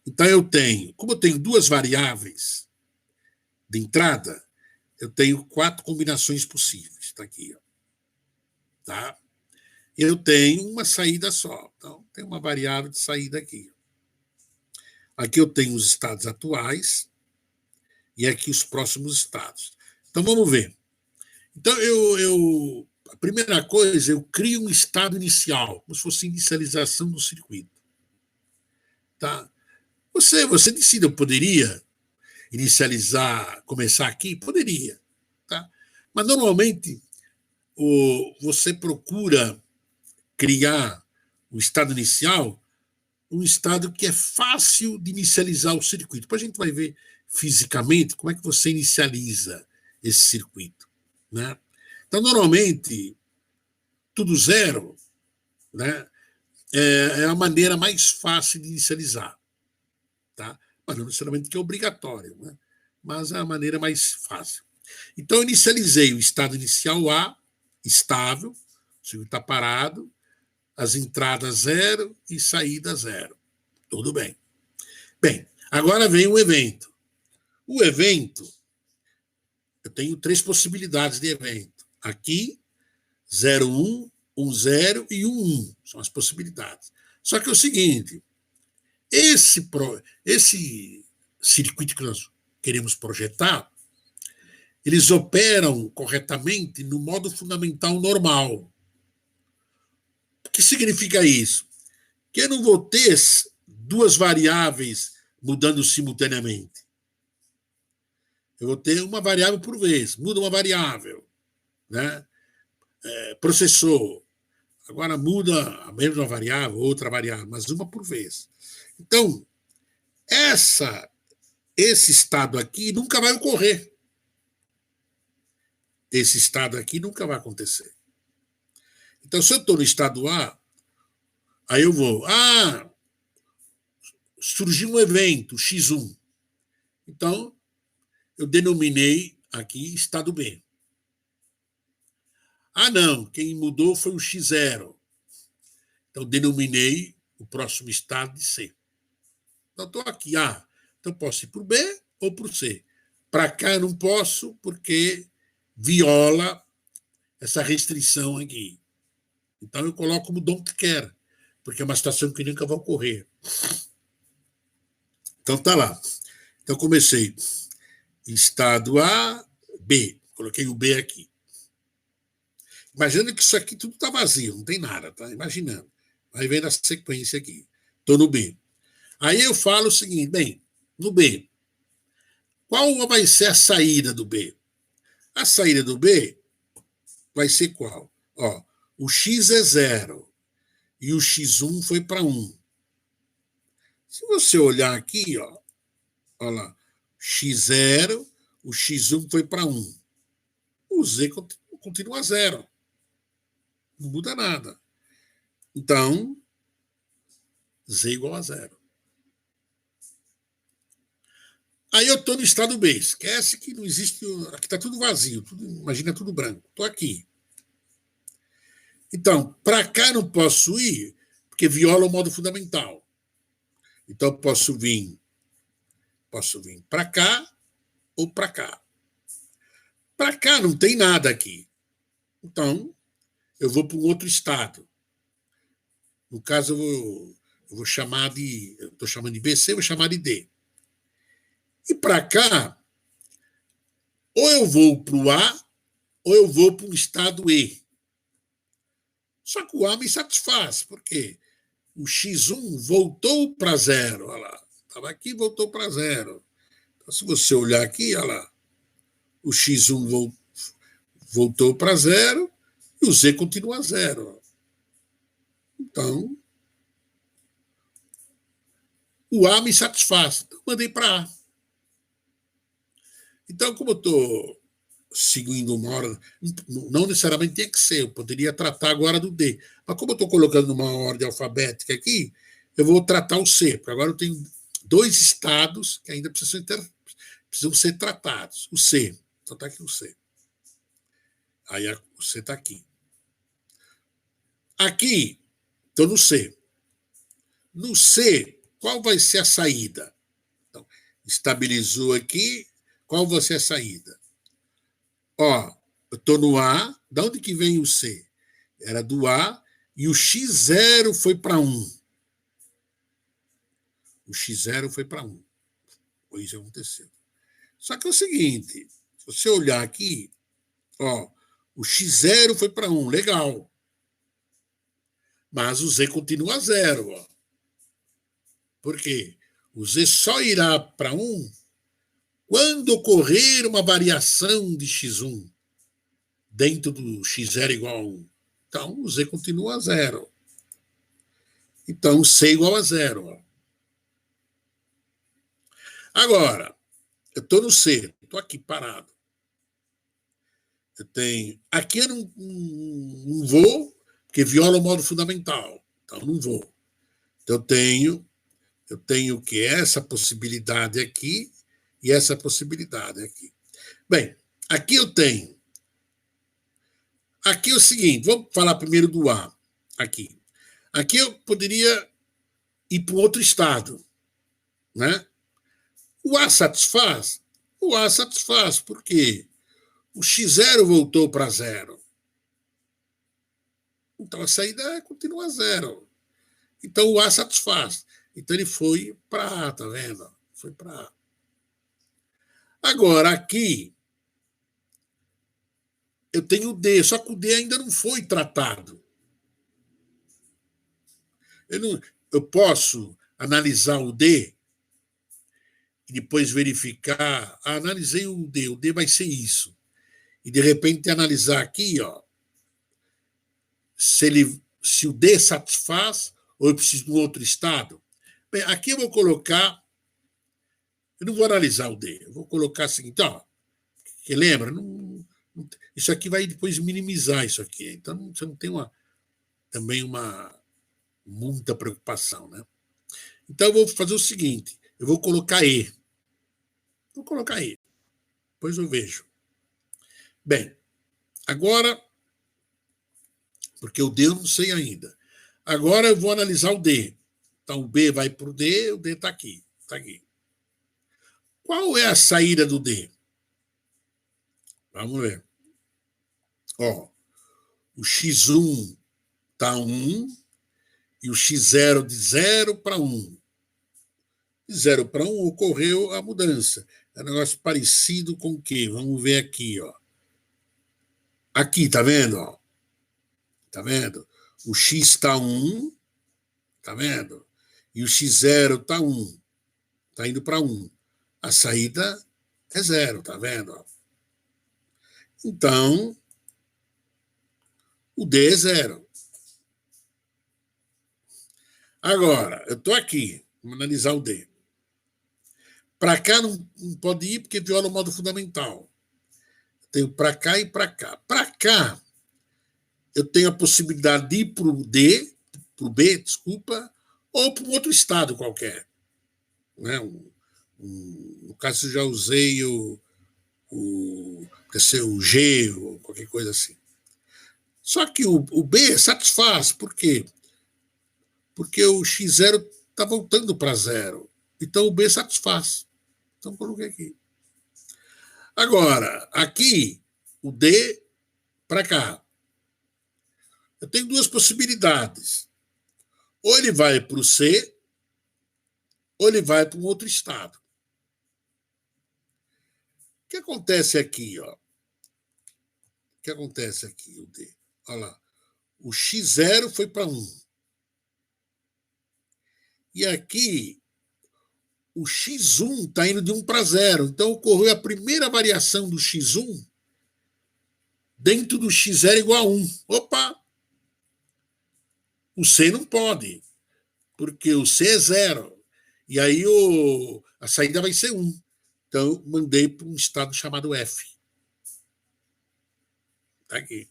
Então como eu tenho duas variáveis de entrada, eu tenho 4 combinações possíveis. Está aqui, ó. Tá? Eu tenho uma saída só. Então, tem uma variável de saída aqui. Aqui eu tenho os estados atuais e aqui os próximos estados. Então, vamos ver. Então, a primeira coisa, eu crio um estado inicial, como se fosse inicialização do circuito. Tá? Você decide, eu poderia inicializar, começar aqui? Poderia. Tá? Mas, normalmente, você procura criar o estado inicial, um estado que é fácil de inicializar o circuito. Depois a gente vai ver fisicamente como é que você inicializa esse circuito. Né? Então, normalmente, tudo zero, né, é a maneira mais fácil de inicializar. Tá? Mas não necessariamente que é obrigatório, né? Mas é a maneira mais fácil. Então, eu inicializei o estado inicial A, estável, o circuito está parado, as entradas zero e saída zero. Tudo bem. Bem, agora vem o evento. O evento, eu tenho 3 possibilidades de evento. Aqui, 0, 1, 1, 0 e 1, 1. São as possibilidades. Só que é o seguinte, esse circuito que nós queremos projetar, eles operam corretamente no modo fundamental normal. O que significa isso? Que eu não vou ter 2 variáveis mudando simultaneamente. Eu vou ter uma variável por vez. Muda uma variável. Né? Processor. Agora muda a mesma variável, outra variável, mas uma por vez. Então, esse estado aqui nunca vai ocorrer. Esse estado aqui nunca vai acontecer. Então, se eu estou no estado A, aí eu vou, surgiu um evento, X1. Então, eu denominei aqui estado B. Não, quem mudou foi o X0. Então, denominei o próximo estado de C. Então, estou aqui, então posso ir para o B ou para o C. Para cá eu não posso, porque viola essa restrição aqui. Então, eu coloco como don't care, porque é uma situação que nunca vai ocorrer. Então, tá lá. Então, comecei estado A, B. Coloquei o B aqui. Imaginando que isso aqui tudo está vazio, não tem nada, tá? Imaginando. Vai vendo a sequência aqui. Estou no B. Aí eu falo o seguinte, bem, no B, qual vai ser a saída do B? A saída do B vai ser qual? O X é 0 e o X1 foi para 1. Se você olhar aqui, olha lá, X0, o X1 foi para 1. O Z continua 0. Não muda nada. Então, Z igual a 0. Aí eu estou no estado B. Esquece que não existe. Aqui está tudo vazio. Imagina tudo branco. Estou aqui. Então, para cá não posso ir, porque viola o modo fundamental. Então, posso vir para cá ou para cá. Para cá não tem nada aqui. Então, eu vou para um outro estado. No caso, eu vou chamar de. Eu estou chamando de BC, eu vou chamar de D. E para cá, ou eu vou para o A, ou eu vou para um estado E. Só que o A me satisfaz, porque o X1 voltou para 0. Olha lá. Estava aqui e voltou para 0. Então, se você olhar aqui, olha lá, o X1 voltou para 0 e o Z continua 0. Então, o A me satisfaz. Então, mandei para A. Então, como eu estou seguindo uma ordem, não necessariamente tem que ser, eu poderia tratar agora do D. Mas como eu estou colocando numa ordem alfabética aqui, eu vou tratar o C, porque agora eu tenho 2 estados que ainda precisam ser tratados. O C. Então está aqui o C. Aí o C está aqui. Aqui, estou no C. No C, qual vai ser a saída? Então, estabilizou aqui, qual vai ser a saída? Eu estou no A, de onde que vem o C? Era do A, e o X0 foi para 1. O X0 foi para 1. Foi isso que aconteceu. Só que é o seguinte, se você olhar aqui, o X0 foi para 1, legal. Mas o Z continua 0. Por quê? O Z só irá para 1 Quando ocorrer uma variação de x1 dentro do x0 igual a 1, então o z continua a zero. Então, c igual a zero. Agora, eu estou no C, estou aqui parado. Eu tenho. Aqui eu não vou, porque viola o modo fundamental. Então, não vou. Então, eu tenho o que? Essa possibilidade aqui e essa possibilidade aqui. Bem, aqui eu tenho. Aqui é o seguinte, vamos falar primeiro do A. Aqui. Aqui eu poderia ir para um outro estado, né? O A satisfaz? O A satisfaz, por quê? O x0 voltou para zero. Então a saída continua zero. Então o A satisfaz. Então ele foi para A, tá vendo? Foi para A. Agora aqui eu tenho o D, só que o D ainda não foi tratado. Eu posso analisar o D e depois verificar. Analisei o D vai ser isso. E de repente analisar aqui, ó, se o D satisfaz ou eu preciso de um outro estado. Bem, aqui eu vou colocar, eu não vou analisar o D, eu vou colocar o seguinte, ó, que lembra, isso aqui vai depois minimizar isso aqui, então você não tem também muita preocupação, né? Então eu vou fazer o seguinte, eu vou colocar E. Vou colocar E, depois eu vejo. Bem, agora, porque o D eu não sei ainda. Agora eu vou analisar o D. Então o B vai para o D está aqui. Tá aqui. Qual é a saída do D? Vamos ver. Ó, o x1 está 1 e o x0 de 0 para 1. De 0 para 1 ocorreu a mudança. É um negócio parecido com o quê? Vamos ver aqui, ó. Aqui, tá vendo? Ó? Tá vendo? O x está 1, tá vendo? E o x0 está 1. Está indo para 1. A saída é 0, tá vendo? Ó? Então, o D é 0. Agora, eu estou aqui, vamos analisar o D. Para cá não pode ir porque viola o modo fundamental. Eu tenho para cá e para cá. Para cá, eu tenho a possibilidade de ir para o D, para o B, desculpa, ou para um outro estado qualquer. Né? No caso, eu já usei o G, ou qualquer coisa assim. Só que o B satisfaz, por quê? Porque o x0 está voltando para zero. Então o B satisfaz. Então coloquei aqui. Agora, aqui, o D para cá. Eu tenho duas possibilidades. Ou ele vai para o C, ou ele vai para um outro estado. O que acontece aqui? Ó? O que acontece aqui, o D? Olha lá. O x0 foi para 1. E aqui, o x1 está indo de 1 para 0. Então, ocorreu a primeira variação do x1 dentro do x0 igual a 1. Opa! O C não pode, porque o C é 0. E aí a saída vai ser 1. Então, eu mandei para um estado chamado F. Está aqui.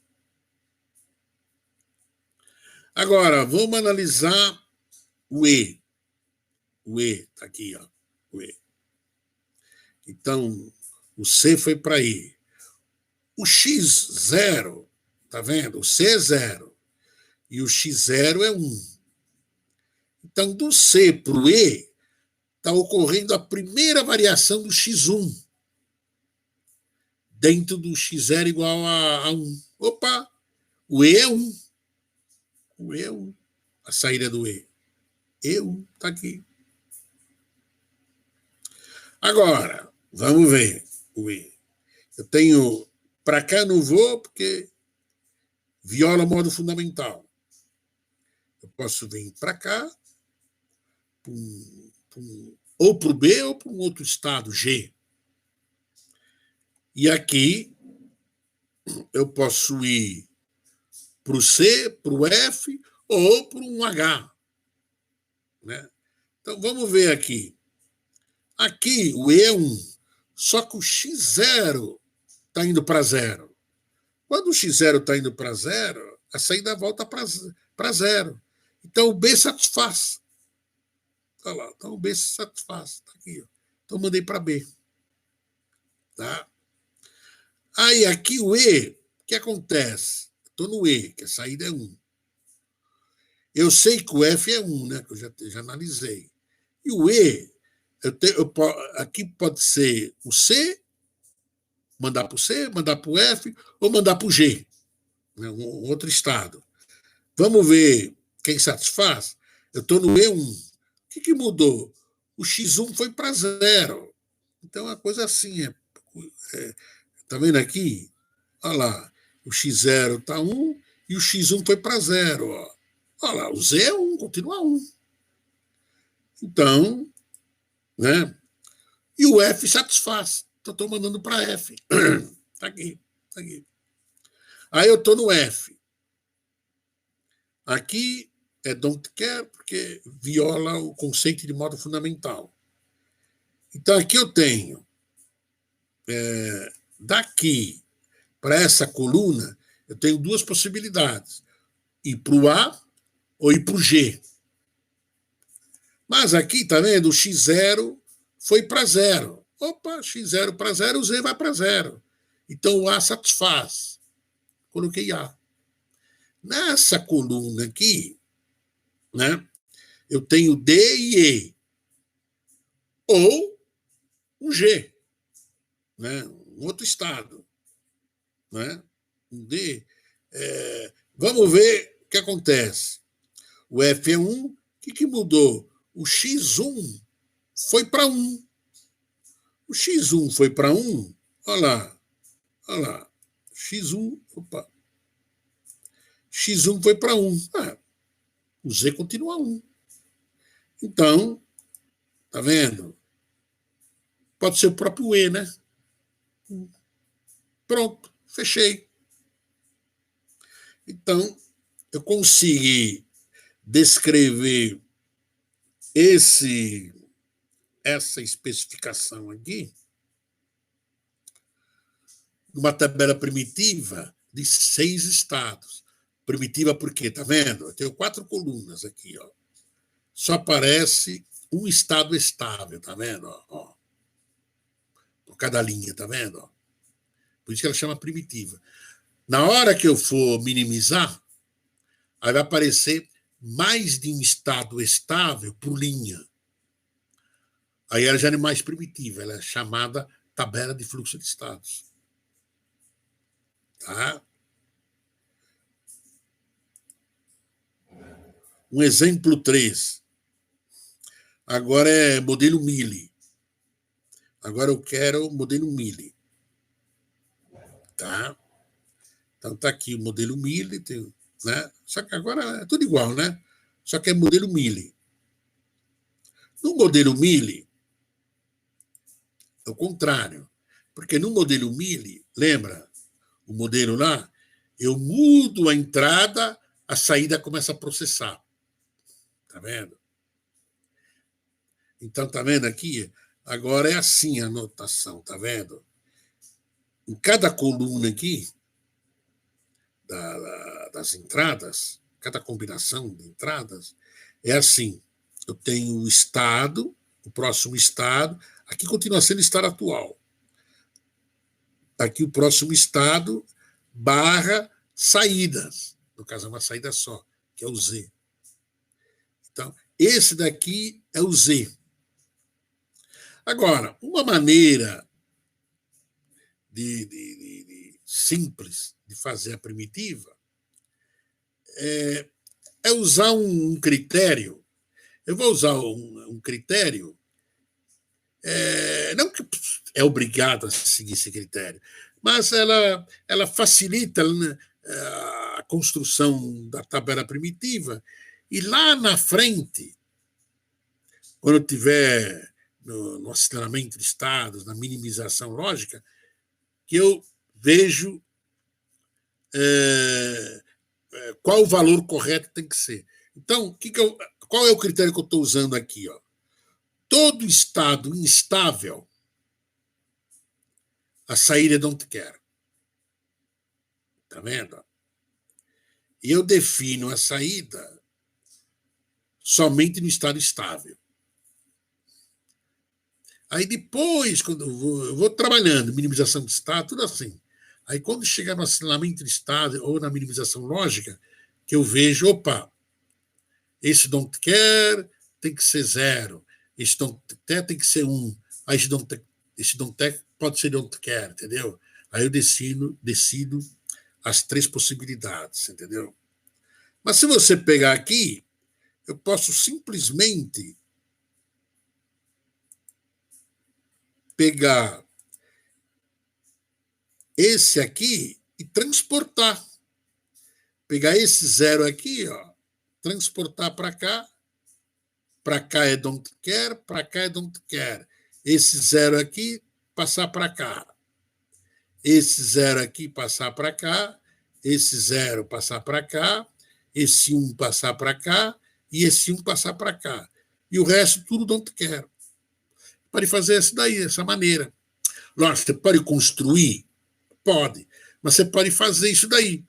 Agora, vamos analisar o E. O E está aqui, ó. O E. Então, o C foi para E. O X0, tá vendo? O C é 0. E o X0 é 1. Então, do C para o E, está ocorrendo a primeira variação do X1 dentro do x0 igual a 1. Opa! O E é 1. O E é 1. A saída do E. E1 está aqui. Agora, vamos ver o E. Eu tenho. Para cá não vou, porque viola o modo fundamental. Eu posso vir para cá, ou para o B, ou para um outro estado, G. E aqui eu posso ir para o C, para o F ou para um H. Né? Então, vamos ver aqui. Aqui, o E é 1. Só que o X0 está indo para zero. Quando o X0 está indo para zero, a saída volta para zero. Então, o B satisfaz. Olha lá. Então, o B se satisfaz. Está aqui. Ó. Então, eu mandei para B. Tá? Aí, aqui, o E, o que acontece? Estou no E, que a saída é 1. Eu sei que o F é 1, né? Que eu já analisei. E o E, aqui pode ser o C, mandar para o C, mandar para o F ou mandar para o G, né? Um outro estado. Vamos ver quem satisfaz? Eu estou no E1. O que mudou? O X1 foi para zero. Então, é uma coisa assim. Tá vendo aqui? Olha lá. O X0 está 1 e o X1 foi para zero. Ó. Olha lá, o Z é 1, continua 1. Então, né? E o F satisfaz. Então, estou mandando para F. Está aqui, tá aqui. Aí eu estou no F. Aqui é don't care, porque viola o conceito de modo fundamental. Então, aqui eu tenho, daqui para essa coluna, eu tenho duas possibilidades. Ir para o A ou ir para o G. Mas aqui, tá vendo? O X0 foi para zero. Opa, X0 para zero, o Z vai para zero. Então, o A satisfaz. Coloquei A. Nessa coluna aqui, né, eu tenho D e E. Ou um G, né, um outro estado. Né, um D. Vamos ver o que acontece. O F é 1. O que mudou? O X1 foi para 1. O X1 foi para 1. Olha lá. Olha lá. X1. Opa. X1 foi para 1. O Z continua 1. Então, tá vendo? Pode ser o próprio E, né? Pronto, fechei. Então, eu consegui descrever essa especificação aqui numa tabela primitiva de 6 estados. Primitiva por quê? Tá vendo? Eu tenho 4 colunas aqui, ó. Só aparece um estado estável, tá vendo? Ó. Por cada linha, tá vendo? Ó. Por isso que ela chama primitiva. Na hora que eu for minimizar, aí vai aparecer mais de um estado estável por linha. Aí ela já não é mais primitiva, ela é chamada tabela de fluxo de estados. Tá? Um exemplo 3. Agora é modelo Mille. Agora eu quero modelo Mille. Tá? Então tá aqui o modelo Mille, né? Só que agora é tudo igual, né? Só que é modelo Mille. No modelo Mille, é o contrário. Porque no modelo Mille, lembra? O modelo lá, eu mudo a entrada, a saída começa a processar. Tá vendo? Então, tá vendo aqui? Agora é assim a anotação, tá vendo? Em cada coluna aqui, das entradas, cada combinação de entradas, é assim. Eu tenho o estado, o próximo estado, aqui continua sendo o estado atual. Aqui o próximo estado, barra saídas. No caso, é uma saída só, que é o Z. Então, esse daqui é o Z. Agora, uma maneira simples de fazer a primitiva é usar um critério. Eu vou usar um critério, não que é obrigado a seguir esse critério, mas ela facilita, né, a construção da tabela primitiva, e lá na frente, quando eu tiver no acionamento de estados, na minimização lógica, que eu vejo qual o valor correto tem que ser. Então, qual é o critério que eu estou usando aqui? Ó? Todo estado instável, a saída é don't care. Está vendo? E eu defino a saída somente no estado estável. Aí depois, quando eu vou trabalhando, minimização de estado, tudo assim. Aí quando chegar no assinalamento de estado ou na minimização lógica, que eu vejo, opa, esse don't care tem que ser 0, esse don't care tem que ser 1, aí esse don't care pode ser don't care, entendeu? Aí eu decido as 3 possibilidades, entendeu? Mas se você pegar aqui, eu posso simplesmente pegar esse aqui e transportar. Pegar esse 0 aqui, ó, transportar para cá é don't care, para cá é don't care. Esse 0 aqui, passar para cá. Esse 0 aqui, passar para cá. Esse 0 passar para cá. Esse 1 passar para cá. E esse 1 passar para cá. E o resto, tudo don't care. Pode fazer isso daí, dessa maneira. Lógico, você pode construir? Pode. Mas você pode fazer isso daí.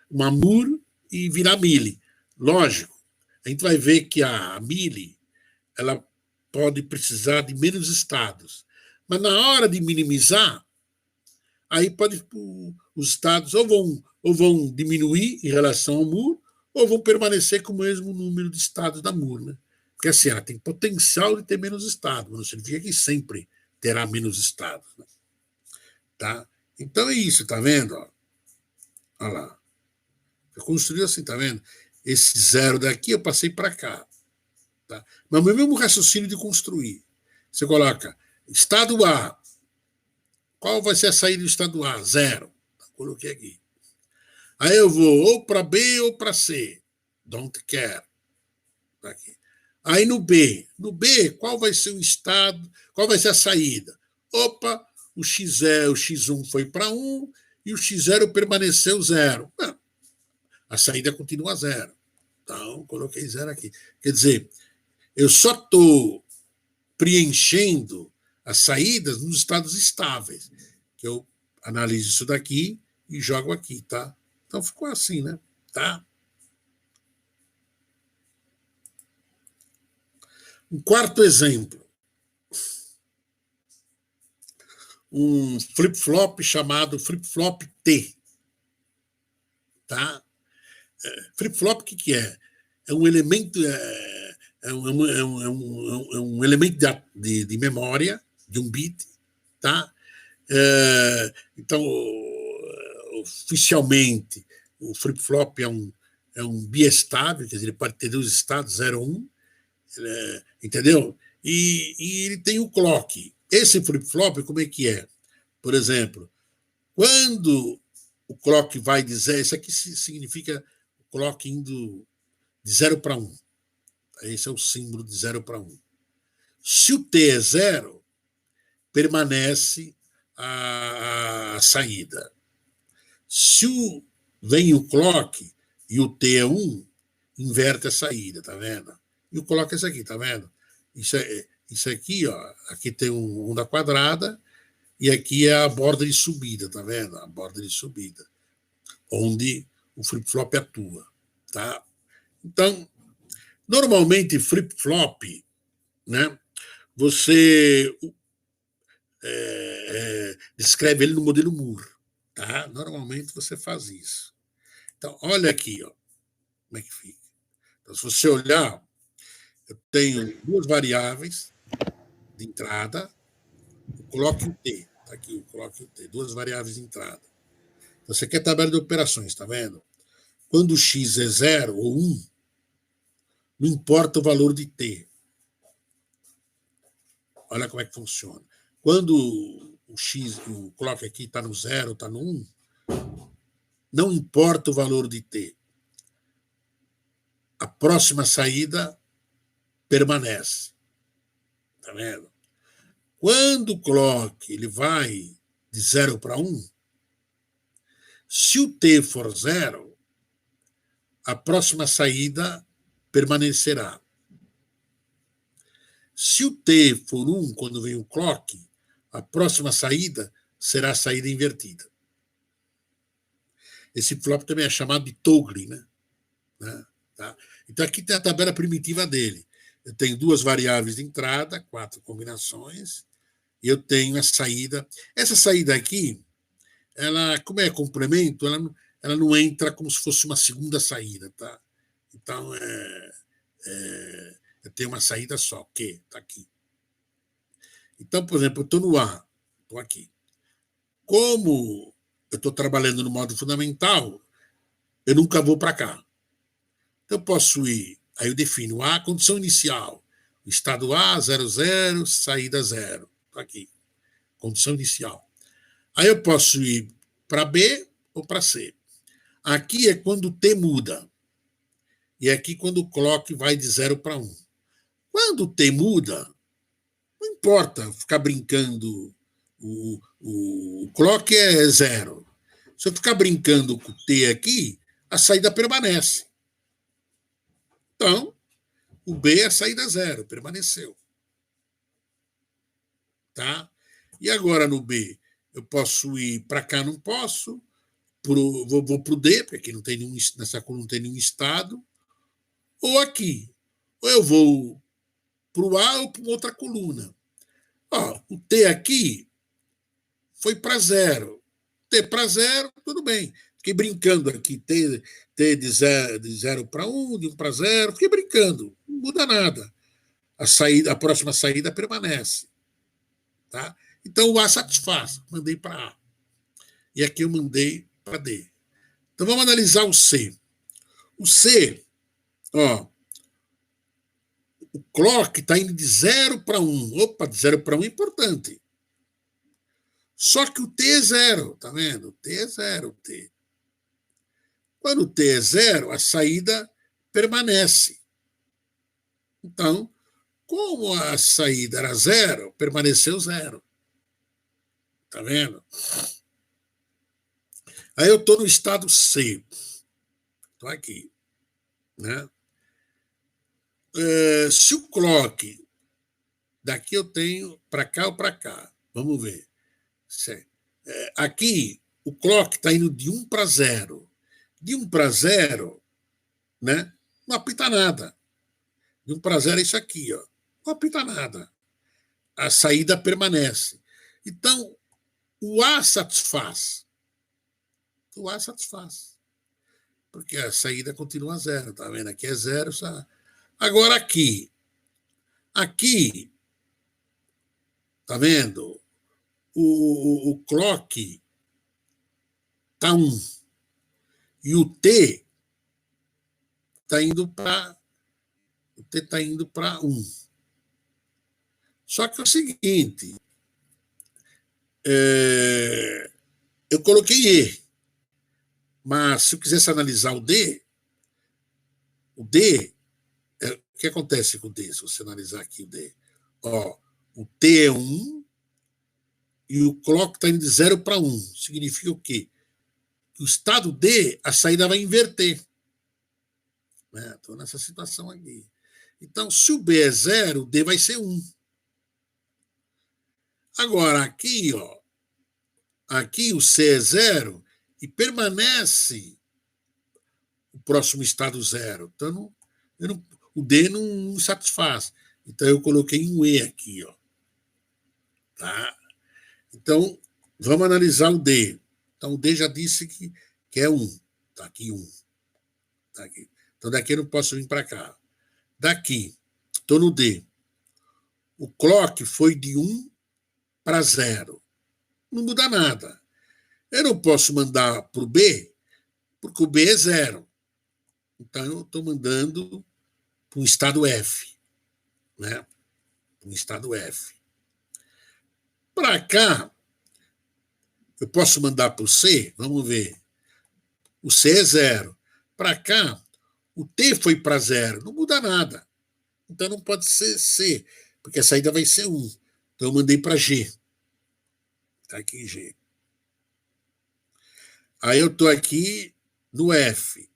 Uma Moore e virar Mealy. Lógico, a gente vai ver que a Mealy ela pode precisar de menos estados. Mas na hora de minimizar, aí pode os estados ou vão diminuir em relação ao Moore, ou vão permanecer com o mesmo número de estados da Moore. Né? Porque assim, ela tem potencial de ter menos estados, mas não significa que sempre terá menos estados. Né? Tá? Então é isso, tá vendo? Olha lá. Eu construí assim, tá vendo? Esse 0 daqui eu passei para cá. Tá? Mas o mesmo raciocínio de construir. Você coloca estado A. Qual vai ser a saída do estado A? 0. Coloquei aqui. Aí eu vou ou para B ou para C. Don't care. Tá aqui. Aí no B. No B, qual vai ser o estado? Qual vai ser a saída? Opa, o X1 foi para 1 e o X0 permaneceu 0. Não, a saída continua 0. Então, coloquei 0 aqui. Quer dizer, eu só estou preenchendo as saídas nos estados estáveis. Que eu analiso isso daqui e jogo aqui, tá? Então ficou assim, né? Tá? Um quarto exemplo. Um flip-flop chamado flip-flop T. Tá? Flip-flop, o que é? É um elemento, um elemento de memória, de um bit, tá? Então, oficialmente, o flip-flop é um biestável, quer dizer, ele pode ter 2 estados, 0 1, entendeu? E ele tem o clock. Esse flip-flop, como é que é? Por exemplo, quando o clock vai de 0, isso aqui significa o clock indo de 0 para 1. Esse é o símbolo de 0 para 1. Se o T é 0, permanece a saída. Se vem o clock e o T é 1, inverte a saída, tá vendo? E o clock é isso aqui, tá vendo? Isso aqui, ó, aqui tem onda quadrada e aqui é a borda de subida, tá vendo? A borda de subida, onde o flip-flop atua, tá? Então, normalmente, flip-flop, né, você descreve ele no modelo Moore. Tá? Normalmente você faz isso. Então, olha aqui, ó, como é que fica. Então, se você olhar, eu tenho 2 variáveis de entrada, eu coloco o T. Tá aqui, eu coloco o T, 2 variáveis de entrada. Então, você quer tabela de operações, tá vendo? Quando o X é 0 ou 1, não importa o valor de T. Olha como é que funciona. Quando o X, o clock aqui está no 0, está no 1, não importa o valor de T. A próxima saída permanece. Tá vendo? Quando o clock ele vai de 0 para 1, se o T for 0, a próxima saída permanecerá. Se o T for 1, quando vem o clock, a próxima saída será a saída invertida. Esse flop também é chamado de toggle, né? Tá? Então, aqui tem a tabela primitiva dele. Eu tenho duas variáveis de entrada, 4 combinações, e eu tenho a saída. Essa saída aqui, ela, como é complemento, ela não entra como se fosse uma segunda saída, tá? Então, eu tenho uma saída só, que está aqui. Então, por exemplo, eu estou no A, estou aqui. Como eu estou trabalhando no modo fundamental, eu nunca vou para cá. Então, eu posso ir, aí eu defino A, condição inicial, estado A, 00, saída 0. Está aqui, condição inicial. Aí eu posso ir para B ou para C. Aqui é quando o T muda. E aqui quando o clock vai de 0 para 1. Quando o T muda, não importa ficar brincando, o clock é 0. Se eu ficar brincando com o T aqui, a saída permanece. Então, o B é a saída 0, permaneceu. Tá? E agora no B, eu posso ir para cá, não posso, vou para o D, porque aqui não tem nenhum, nessa coluna não tem nenhum estado, ou aqui. Ou eu vou para o A ou para outra coluna. Ó, o T aqui foi para 0. T para 0, tudo bem. Fiquei brincando aqui, T de 0 para 1, de 1 para 0, fiquei brincando, não muda nada. A próxima saída permanece. Tá? Então o A satisfaz, mandei para A. E aqui eu mandei para D. Então vamos analisar o C. O C, ó, o clock está indo de 0 para 1. Opa, de 0 para 1 é importante. Só que o T é 0, tá vendo? O T é 0, o T. Quando o T é 0, a saída permanece. Então, como a saída era 0, permaneceu 0. Tá vendo? Aí eu estou no estado C. Estou aqui. Né? Se o clock, daqui eu tenho para cá ou para cá. Vamos ver. Aqui, o clock está indo de 1 para 0. De 1 para 0, né? Não apita nada. De 1 para 0 é isso aqui, ó. Não apita nada. A saída permanece. Então, o A satisfaz. O A satisfaz. Porque a saída continua 0, tá vendo? Aqui é 0. Agora aqui. Aqui, tá vendo? O clock tá 1. E o T está indo para. O T está indo para 1. Só que é o seguinte. Eu coloquei E. Mas se eu quisesse analisar o D, o que acontece com o D, se você analisar aqui o D? Ó, o T é 1 e o clock está indo de 0 para 1. Significa o quê? Que o estado D, a saída vai inverter. Estou nessa situação aqui. Então, se o B é 0, o D vai ser 1. Agora, aqui, ó, aqui o C é 0 e permanece o próximo estado 0. Então, o D não satisfaz. Então, eu coloquei um E aqui. Ó. Tá? Então, vamos analisar o D. Então, o D já disse que é 1. Está aqui 1. Tá aqui. Então, daqui eu não posso vir para cá. Daqui, estou no D. O clock foi de 1 para 0. Não muda nada. Eu não posso mandar para o B, porque o B é 0. Então, eu estou mandando para um estado F. Né? Um estado F. Para cá, eu posso mandar para o C? Vamos ver. O C é 0. Para cá, o T foi para 0. Não muda nada. Então, não pode ser C, porque a saída vai ser 1. Então, eu mandei para G. Está aqui G. Aí eu estou aqui no F.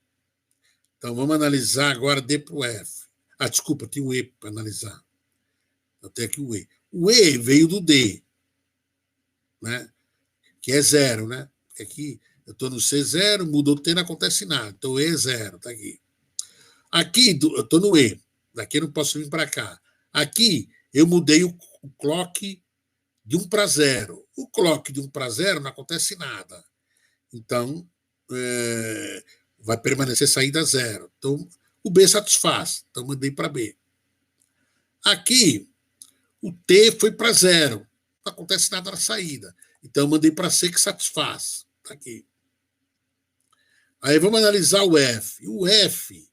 Então vamos analisar agora D para o F. Ah, desculpa, tem o E para analisar. Eu tenho aqui o E. O E veio do D, né? Que é zero, né? Aqui eu estou no C0, mudou o T, não acontece nada. Então o E é zero, está aqui. Aqui eu estou no E. Daqui eu não posso vir para cá. Aqui eu mudei o clock de 1 para 0. O clock de 1 para 0 não acontece nada. Então, vai permanecer saída zero. Então, o B satisfaz. Então, mandei para B. Aqui, o T foi para zero. Não acontece nada na saída. Então, eu mandei para C, que satisfaz. Tá aqui. Aí, vamos analisar o F. O F,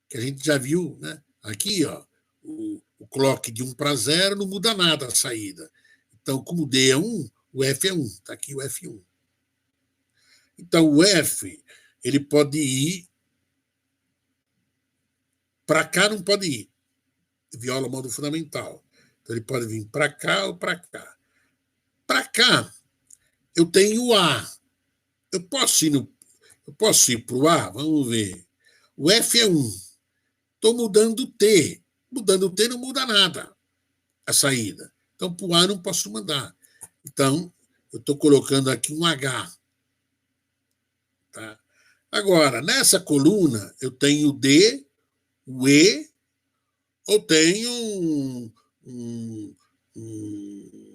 que a gente já viu, né? Aqui, ó, o clock de 1 para 0 não muda nada a saída. Então, como o D é 1, o F é 1. Está aqui o F1. Então, o F, ele pode ir para cá, não pode ir. Viola modo fundamental. Então, ele pode vir para cá ou para cá. Para cá, eu tenho o A. Eu posso ir para o A? Vamos ver. O F é 1. Estou mudando o T. Mudando o T não muda nada a saída. Então, para o A não posso mandar. Então, eu estou colocando aqui um H. Tá? Agora, nessa coluna, eu tenho o D, o E, ou tenho um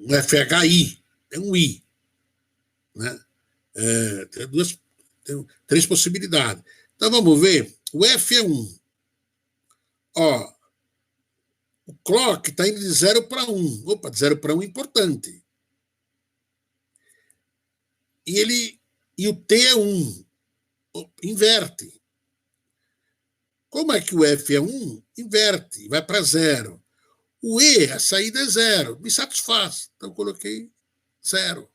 FHI, tem um I. Né? Tem 3 possibilidades. Então, vamos ver. O F é 1. Ó, o clock está indo de 0 para 1. Opa, de 0 para 1 é importante. E o T é 1. Inverte. Como é que o F é 1? Inverte, vai para 0. O E, a saída é 0. Me satisfaz. Então, coloquei 0.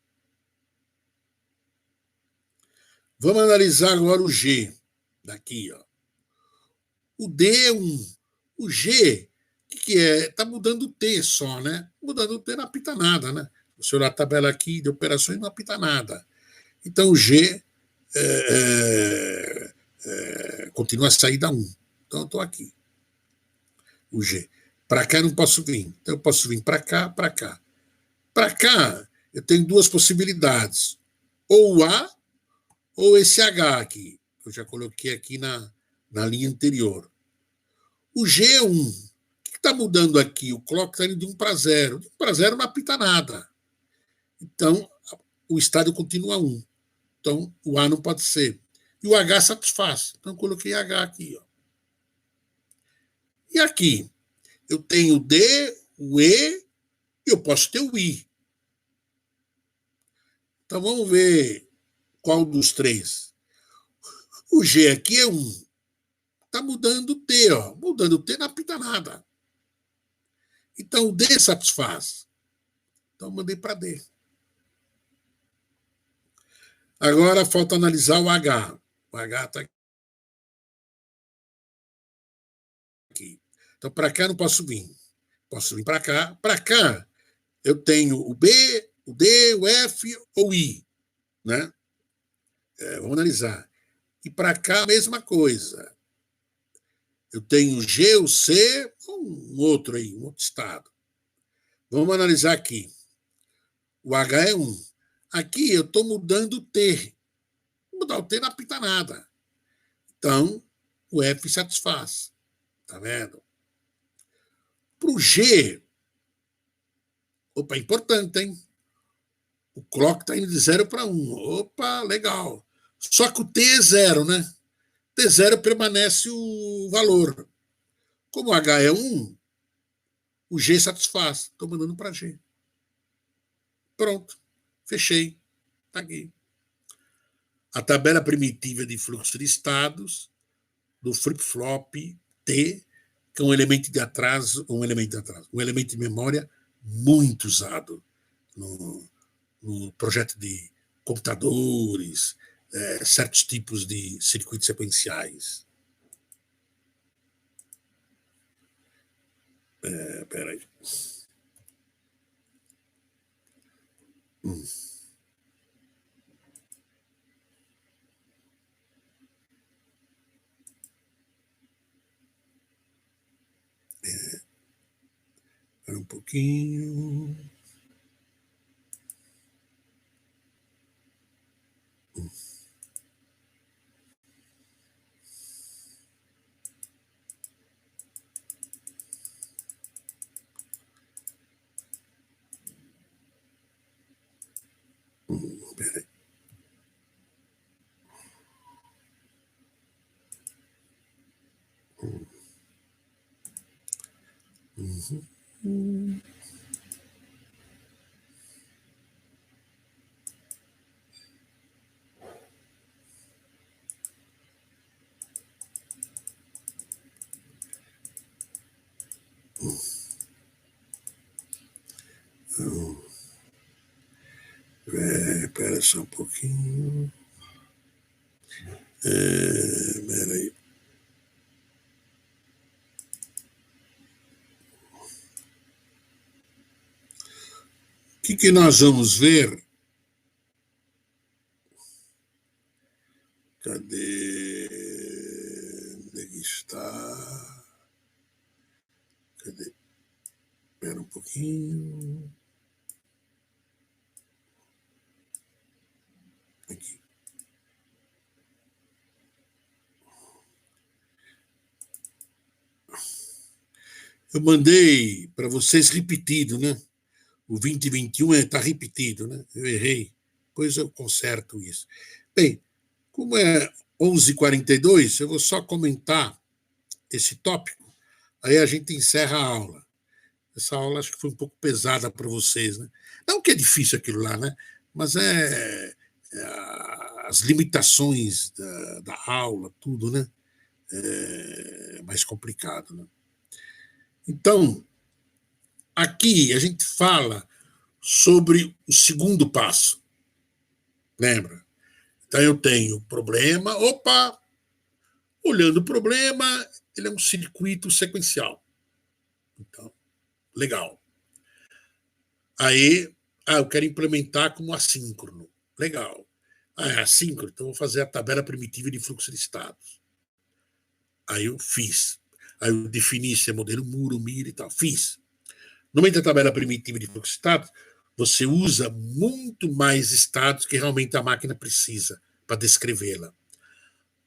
Vamos analisar agora o G. Daqui, ó. O D é 1. O G, o que é? Está mudando o T só, né? Mudando o T não apita nada, né? Se olhar a tabela aqui de operações, não apita nada. Então, o G continua a saída 1. Então, eu estou aqui. O G. Para cá eu não posso vir. Então, eu posso vir para cá, para cá. Para cá, eu tenho 2 possibilidades. Ou o A, ou esse H aqui, que eu já coloquei aqui na linha anterior. O G é 1. O que está mudando aqui? O clock está indo de 1 para 0. De 1 para 0 não apita nada. Então, o estádio continua 1. Então, o A não pode ser. E o H satisfaz. Então, eu coloquei H aqui. Ó. E aqui, eu tenho o D, o E, e eu posso ter o I. Então, vamos ver qual dos 3. O G aqui é 1. Está mudando o T. Ó. Mudando o T não apita nada. Então, o D satisfaz. Então, mandei para D. Agora, falta analisar o H. O H está aqui. Então, para cá, não posso vir. Posso vir para cá. Para cá, eu tenho o B, o D, o F ou o I. Né? Vamos analisar. E para cá, a mesma coisa. Eu tenho o G, o C, um outro aí, um outro estado. Vamos analisar aqui. O H é 1. Aqui eu estou mudando o T. Mudar o T não apita nada. Então, o F satisfaz. Tá vendo? Para o G, opa, é importante, hein? O clock está indo de 0 para 1. Opa, legal. Só que o T é 0, né? T0 permanece o valor. Como o H é 1, o G satisfaz. Estou mandando para G. Pronto. Fechei. Está aqui. A tabela primitiva de fluxo de estados do flip-flop T, que é um elemento de atraso, um elemento de memória muito usado no projeto de computadores, certos tipos de circuitos sequenciais. Peraí. um pouquinho. Peraí. Espera só um pouquinho. Peraí. O que nós vamos ver? Cadê? Onde é que está? Cadê? Espera um pouquinho. Aqui. Eu mandei para vocês repetido, né? O 2021 está repetido, né? Eu errei. Depois eu conserto isso. Bem, como é 11h42, eu vou só comentar esse tópico, aí a gente encerra a aula. Essa aula acho que foi um pouco pesada para vocês, né? Não que é difícil aquilo lá, né? Mas as limitações da aula, tudo, né? É mais complicado, né? Então, aqui a gente fala sobre o segundo passo, lembra? Então eu tenho problema, opa, olhando o problema, ele é um circuito sequencial. Então, legal. Aí, eu quero implementar como assíncrono. Legal. É assíncrono, então vou fazer a tabela primitiva de fluxo de estados. Aí eu fiz. Aí eu defini se é modelo muro, mira e tal. Fiz. No meio da tabela primitiva de fluxo de estados, você usa muito mais estados que realmente a máquina precisa para descrevê-la.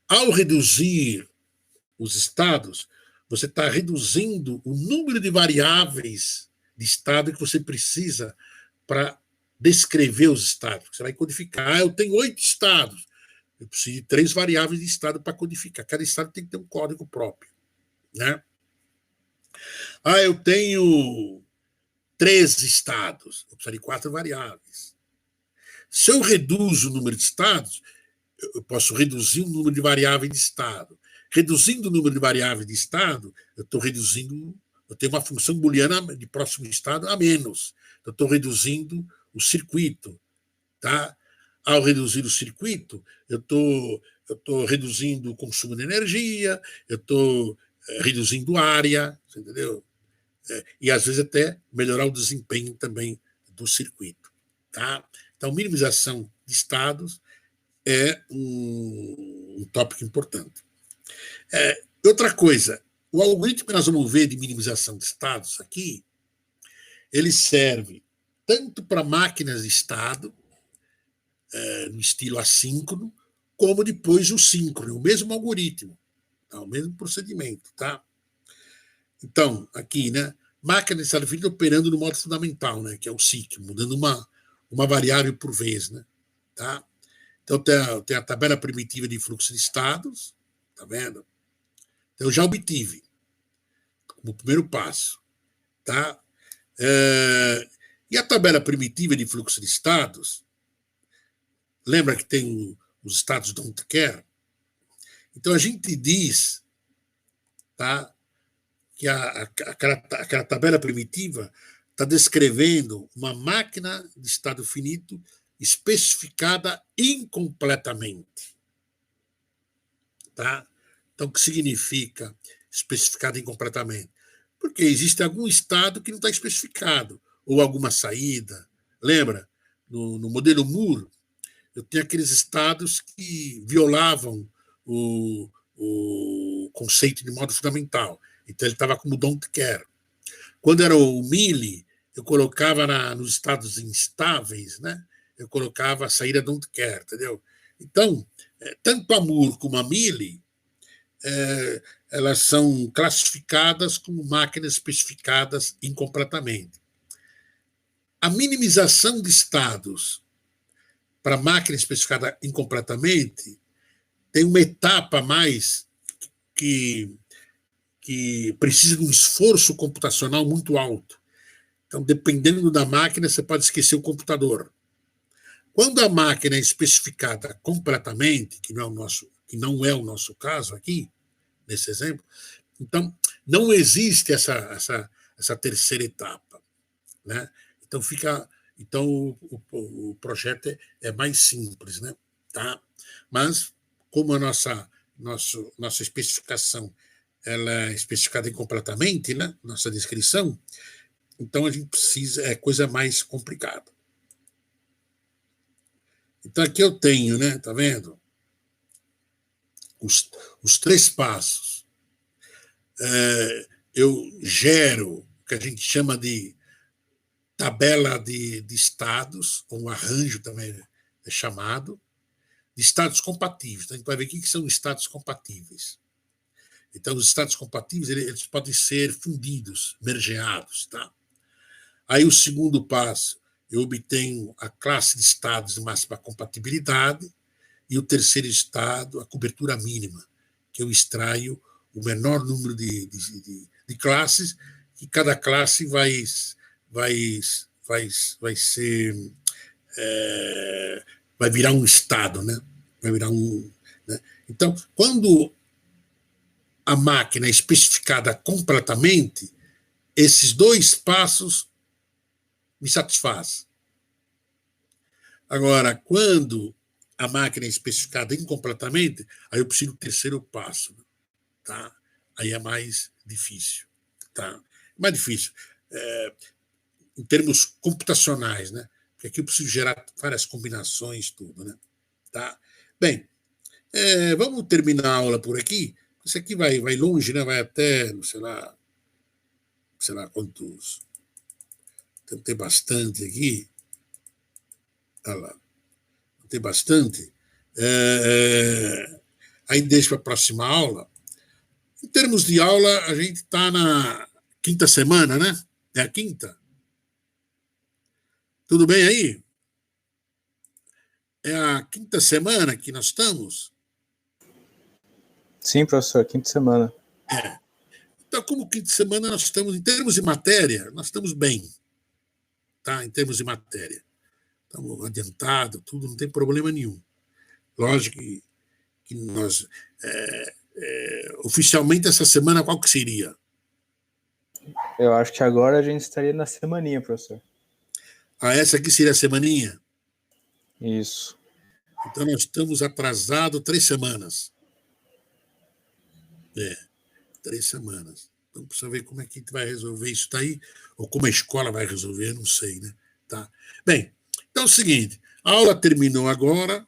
Ao reduzir os estados, você está reduzindo o número de variáveis de estado que você precisa para descrever os estados. Você vai codificar. Eu tenho 8 estados. Eu preciso de 3 variáveis de estado para codificar. Cada estado tem que ter um código próprio, né? Eu tenho 13 estados. Eu preciso de 4 variáveis. Se eu reduzo o número de estados, eu posso reduzir o número de variáveis de estado. Reduzindo o número de variáveis de estado, eu estou reduzindo. Eu tenho uma função booleana de próximo estado a menos. Eu estou reduzindo o circuito. Tá? Ao reduzir o circuito, eu estou reduzindo o consumo de energia, eu estou reduzindo área, entendeu? E às vezes até melhorar o desempenho também do circuito. Tá? Então, minimização de estados é um tópico importante. Outra coisa, o algoritmo que nós vamos ver de minimização de estados aqui, ele serve tanto para máquinas de estado, no estilo assíncrono, como depois o síncrono, o mesmo algoritmo, tá? O mesmo procedimento. Tá? Então, aqui, né, máquina de estado finito operando no modo fundamental, né, que é o SIC, mudando uma variável por vez. Né, tá? Então, tem a tabela primitiva de fluxo de estados, tá vendo? Então, eu já obtive como primeiro passo. Tá? E a tabela primitiva de fluxo de estados, lembra que tem os estados don't care? Então, a gente diz, tá, que aquela tabela primitiva está descrevendo uma máquina de estado finito especificada incompletamente. Tá? Então, o que significa especificada incompletamente? Porque existe algum estado que não está especificado, ou alguma saída. Lembra? No modelo Moore, eu tenho aqueles estados que violavam o conceito de modo fundamental. Então, ele estava como don't care. Quando era o Mealy, eu colocava nos estados instáveis, né? Eu colocava a saída don't care, entendeu? Então, tanto a Moore como a Mealy, elas são classificadas como máquinas especificadas incompletamente. A minimização de estados para máquina especificada incompletamente tem uma etapa a mais que precisa de um esforço computacional muito alto. Então, dependendo da máquina, você pode esquecer o computador. Quando a máquina é especificada completamente, que não é o nosso caso aqui, nesse exemplo, então não existe essa terceira etapa, né? Então o projeto é mais simples, né? Tá? Mas como a nossa especificação ela é especificada incompletamente, né? Nossa descrição, então a gente precisa, é coisa mais complicada. Então aqui eu tenho, né? Tá vendo? Os 3 passos. Eu gero o que a gente chama de tabela de estados, ou um arranjo também é chamado, de estados compatíveis. Então, a gente vai ver o que são estados compatíveis. Então, os estados compatíveis eles podem ser fundidos, mergeados. Tá? Aí, o segundo passo, eu obtenho a classe de estados de máxima compatibilidade, e o terceiro estado, a cobertura mínima, que eu extraio o menor número de classes, e cada classe vai ser vai virar um estado, né? Vai virar né? Então, quando a máquina é especificada completamente, esses 2 passos me satisfazem. Agora, quando a máquina é especificada incompletamente, aí eu preciso do terceiro passo, tá? Aí é mais difícil, tá? Mais difícil. Em termos computacionais, né? Porque aqui eu preciso gerar várias combinações, tudo, né? Tá? Bem, vamos terminar a aula por aqui. Isso aqui vai longe, né? Vai até, sei lá quantos. Tem bastante aqui. Olha lá. Tem bastante. Aí deixa para a próxima aula. Em termos de aula, a gente está na 5ª semana, né? É a 5ª? Tudo bem aí? É a 5ª semana que nós estamos? Sim, professor, 5ª semana. Então, como 5ª semana nós estamos, em termos de matéria, nós estamos bem. Tá? Em termos de matéria. Estamos adiantados, tudo, não tem problema nenhum. Lógico que nós... oficialmente, essa semana, qual que seria? Eu acho que agora a gente estaria na semaninha, professor. Essa aqui seria a semaninha? Isso. Então, nós estamos atrasados 3 semanas. 3 semanas. Então, precisa ver como é que a gente vai resolver isso daí, ou como a escola vai resolver, não sei, né? Tá? Bem, então é o seguinte, a aula terminou agora.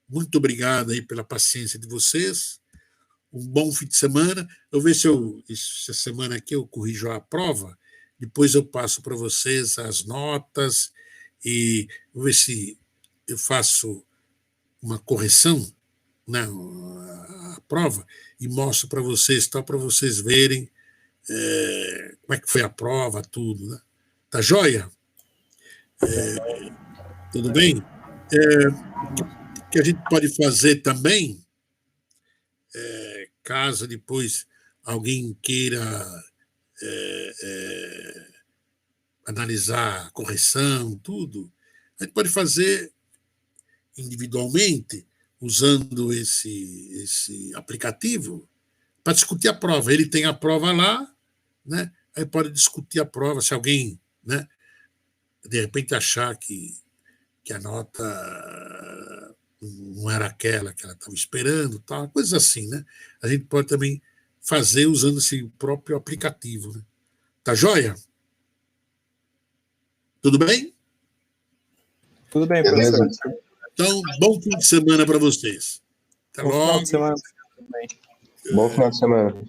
Muito obrigado aí pela paciência de vocês. Um bom fim de semana. Eu vou ver se essa semana aqui eu corrijo a prova, depois eu passo para vocês as notas e vou ver se eu faço uma correção na prova e mostro para vocês, para vocês verem como é que foi a prova, tudo. Né? Tá joia? Tudo bem? O que a gente pode fazer também, caso depois alguém queira analisar a correção, tudo, a gente pode fazer individualmente, usando esse aplicativo, para discutir a prova. Ele tem a prova lá, né? Aí pode discutir a prova, se alguém, né, de repente achar que a nota não era aquela que ela estava esperando, tal, coisas assim, né? A gente pode também fazer usando esse próprio aplicativo. Né? Tá joia? Tudo bem? Tudo bem, professor. Então, bom fim de semana para vocês. Até Bom logo. final de semana também. Bom final de semana.